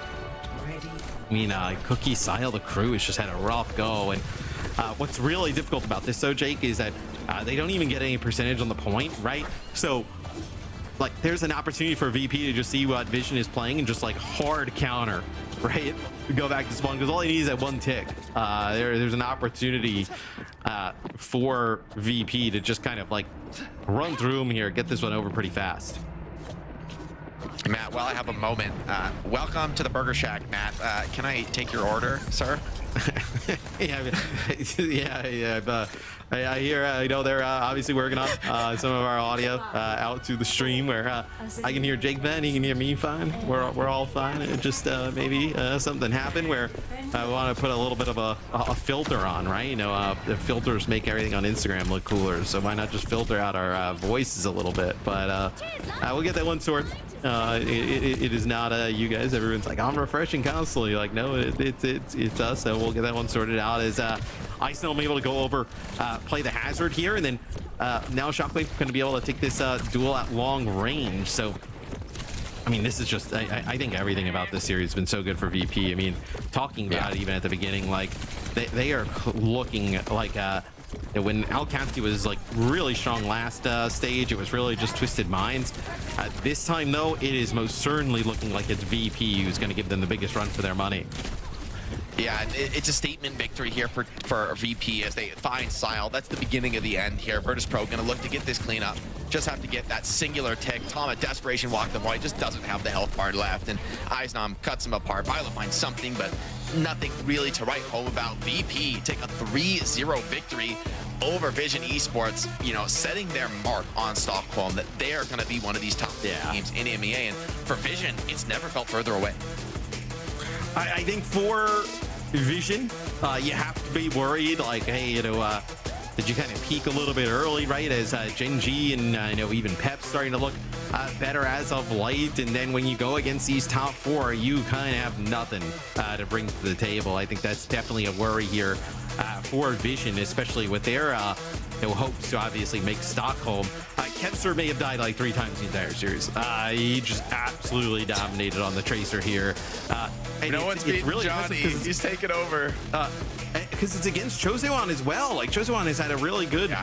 I mean, Cookie, Sile, the crew has just had a rough go. And what's really difficult about this, though, Jake, is that they don't even get any percentage on the point, right? So, like, there's an opportunity for VP to just see what Vision is playing and just like hard counter, right? Go back to spawn, because all he needs is that one tick. There's an opportunity for VP to just kind of like run through him here, get this one over pretty fast. Matt, while I have a moment, welcome to the Burger Shack, Matt. Can I take your order, sir? yeah. I hear, you know, they're obviously working on some of our audio out to the stream where I can hear Jake Ben, he can hear me fine. We're all fine. It just maybe something happened where I want to put a little bit of a filter on, right? You know, the filters make everything on Instagram look cooler, so why not just filter out our voices a little bit? But we'll get that one sorted. It is not you guys. Everyone's like, I'm refreshing constantly. Like, no, it's us. So we'll get that one sorted out. As Ice will be able to go over, play the hazard here, and then now Shockwave going to be able to take this duel at long range. So, I mean, this is just, I think everything about this series has been so good for VP. I mean, talking about it even at the beginning, like they are looking like when Alcantsi was like really strong last stage, it was really just Twisted Minds. This time though, it is most certainly looking like it's VP who's going to give them the biggest run for their money. Yeah, it's a statement victory here for VP as they find Sile. That's the beginning of the end here. Virtus.pro going to look to get this clean up. Just have to get that singular tick. Tom at desperation walk the void, just doesn't have the health bar left, and Eisnam cuts him apart. Violet finds something, but nothing really to write home about. VP take a 3-0 victory over Vision Esports, you know, setting their mark on Stockholm that they are going to be one of these top teams in EMEA. And for Vision, it's never felt further away. I think for Vision, you have to be worried, like, hey, you know, did you kind of peak a little bit early, right? As Gen G and, you know, even Pep's starting to look better as of late. And then when you go against these top four, you kind of have nothing to bring to the table. I think that's definitely a worry here for Vision, especially with their you know, hopes to obviously make Stockholm. Kevster may have died like 3 times the entire series. He just absolutely dominated on the Tracer here. No one's beating really Johnny. He's taking over. Because it's against Chosewan as well. Like, Chosewan has had a really good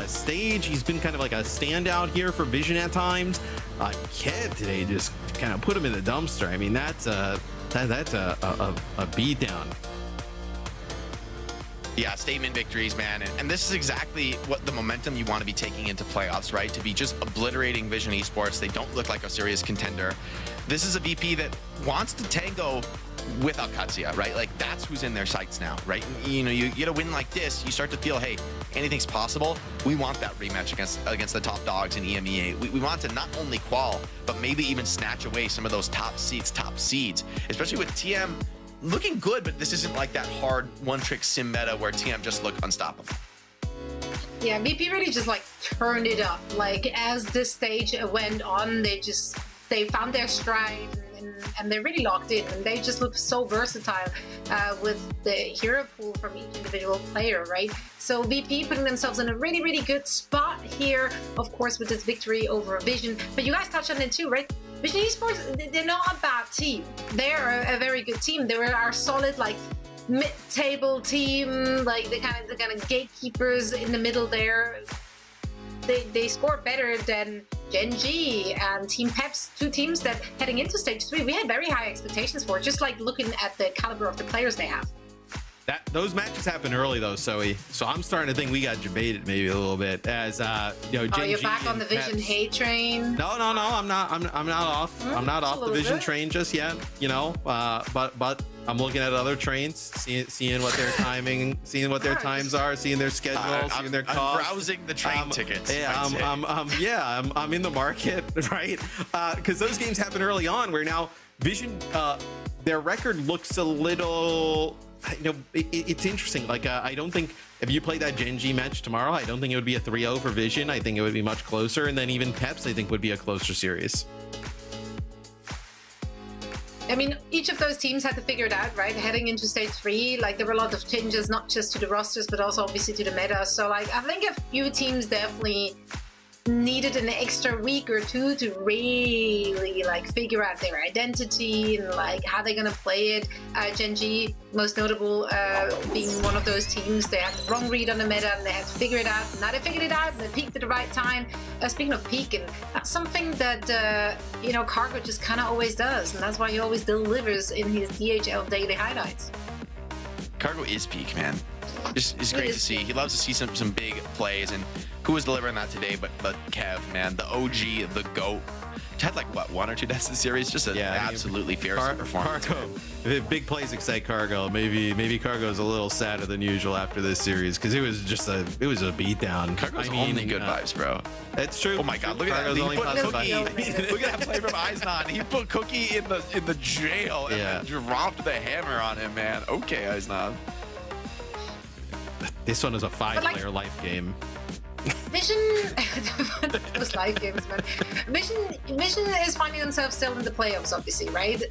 stage. He's been kind of like a standout here for Vision at times. Kev today just kind of put him in the dumpster. I mean, that's a beatdown. Yeah, statement victories, man. And this is exactly what the momentum you want to be taking into playoffs, right? To be just obliterating Vision Esports. They don't look like a serious contender. This is a VP that wants to tango with Alcazia, right? Like that's who's in their sights now, right? You know, you get a win like this, you start to feel, hey, anything's possible. We want that rematch against the top dogs in EMEA. We want to not only qual, but maybe even snatch away some of those top seeds, especially with TM looking good, but this isn't like that hard one-trick sim meta where TM just look unstoppable. Yeah, VP really just like turned it up. Like as this stage went on, they found their stride and they really locked in, and they just look so versatile with the hero pool from each individual player, right? So VP putting themselves in a really, really good spot here, of course, with this victory over Vision. But you guys touched on it too, right? Vision Esports, they're not a bad team. They're a very good team. They were our solid, like, mid-table team, like the kind of gatekeepers in the middle there. They scored better than Gen G and Team Peps, two teams that heading into stage 3 we had very high expectations for, just like looking at the caliber of the players they have. Those matches happen early though, Zoe. So I'm starting to think we got debated maybe a little bit as you know. Gen you're back on the Vision Peps. Hate train. No, I'm not off. I'm not off the Vision train just yet. You know, but I'm looking at other trains, seeing what their timing, seeing what their times are, seeing their schedules, seeing their costs. I'm browsing the train tickets. Yeah, I'm in the market, right? Because those games happen early on. Where now Vision, their record looks a little. You know, it's interesting. Like, I don't think if you play that Gen G match tomorrow, I don't think it would be a 3-0 for Vision. I think it would be much closer, and then even Peps, I think, would be a closer series. I mean, each of those teams had to figure it out, right? Heading into stage 3, like there were a lot of changes, not just to the rosters, but also obviously to the meta. So, like, I think a few teams definitely needed an extra week or two to really like figure out their identity and like how they're gonna play it. Gen G, most notable, being one of those teams. They had the wrong read on the meta and they had to figure it out. Now they figured it out and they peaked at the right time. Speaking of peaking, that's something that you know, Cargo just kind of always does, and that's why he always delivers in his DHL daily highlights. Cargo is peak, man. It's great to see. He loves to see some big plays, and who was delivering that today but Kev, man, the OG, the GOAT. Had like what, 1 or 2 deaths in the series, just an absolutely fierce performance. Cargo, if big plays excite Cargo, maybe Cargo's a little sadder than usual after this series because it was a beatdown. Cargo's only good vibes, bro. It's true. Oh my God, look at that. He put Cookie. Look at that play from Eisnon. He put Cookie in the jail and dropped the hammer on him, man. Okay, Eisnon. This one is a 5-player life game. Vision, those live games, man. Vision is finding themselves still in the playoffs, obviously, right?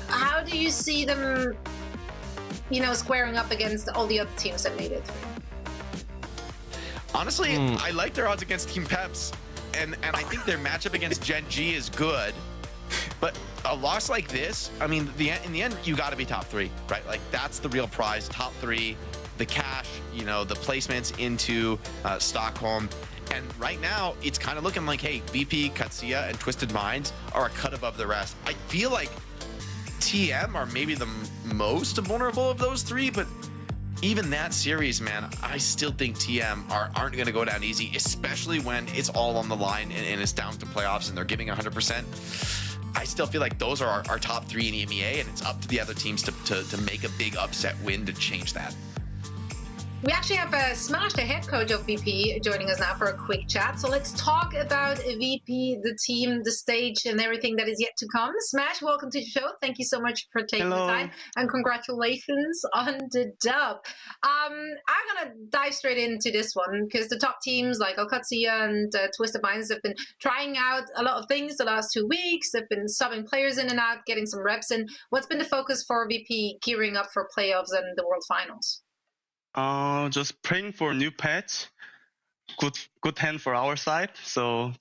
How do you see them, you know, squaring up against all the other teams that made it? Honestly, I like their odds against Team Peps, and I think their matchup against Gen G is good. But a loss like this, I mean, in the end, you got to be top 3, right? Like that's the real prize, top 3. The cash, you know, the placements into Stockholm. And right now, it's kind of looking like, hey, VP, Katsuya, and Twisted Minds are a cut above the rest. I feel like TM are maybe the most vulnerable of those 3, but even that series, man, I still think TM aren't going to go down easy, especially when it's all on the line and it's down to playoffs and they're giving 100%. I still feel like those are our top 3 in EMEA, and it's up to the other teams to make a big upset win to change that. We actually have Smash, the head coach of VP, joining us now for a quick chat. So let's talk about VP, the team, the stage, and everything that is yet to come. Smash, welcome to the show. Thank you so much for taking the time, and congratulations on the dub. I'm gonna dive straight into this one because the top teams like Alcazia and Twisted Minds have been trying out a lot of things the last 2 weeks. They've been subbing players in and out, getting some reps in. What's been the focus for VP gearing up for playoffs and the World Finals? Just praying for new patch. Good hand for our side. So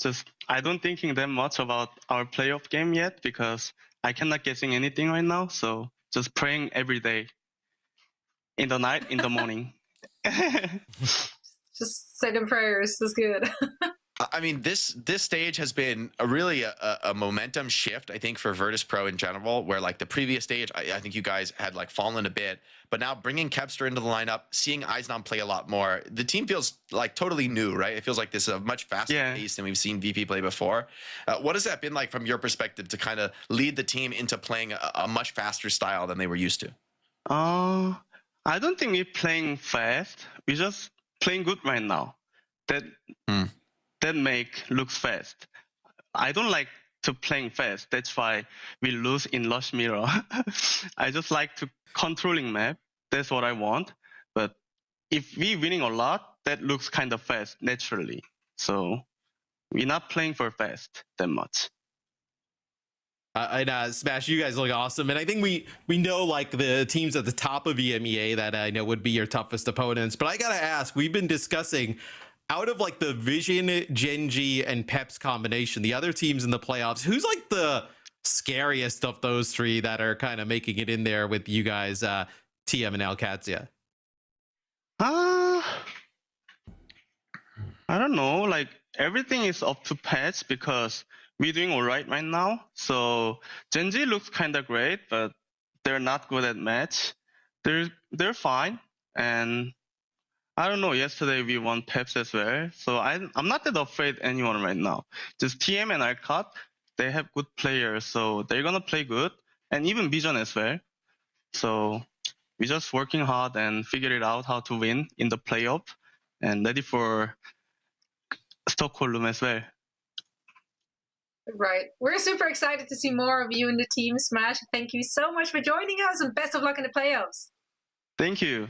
I don't thinking that much about our playoff game yet because I cannot guessing anything right now. So just praying every day, in the night, in the morning. Just say them prayers. That's good. I mean, this stage has been a momentum shift, I think, for Virtus.pro in general, where like the previous stage, I think you guys had like fallen a bit, but now bringing Kepster into the lineup, seeing Eisnon play a lot more, the team feels like totally new, right? It feels like this is a much faster pace than we've seen VP play before. What has that been like from your perspective to kind of lead the team into playing a much faster style than they were used to? I don't think we're playing fast. We're just playing good right now. That make looks fast. I don't like to playing fast. That's why we lose in Lush Mirror. I just like to controlling map. That's what I want. But if we winning a lot, that looks kind of fast naturally. So we're not playing for fast that much. And Smash, you guys look awesome, and I think we know like the teams at the top of EMEA that I know would be your toughest opponents. But I gotta ask, we've been discussing, out of like the Vision, Gen.G, and Peps combination, the other teams in the playoffs, who's like the scariest of those three that are kind of making it in there with you guys, TM and Alcatia? I don't know. Like everything is up to Pets because we're doing all right now. So Gen.G looks kind of great, but they're not good at match. They're fine, and I don't know. Yesterday we won Peps as well, so I'm not that afraid anyone right now. Just TM and Alcat, they have good players, so they're gonna play good, and even Vision as well. So we're just working hard and figure it out how to win in the playoff, and ready for Stockholm as well. Right. We're super excited to see more of you in the team, Smash. Thank you so much for joining us, and best of luck in the playoffs. Thank you.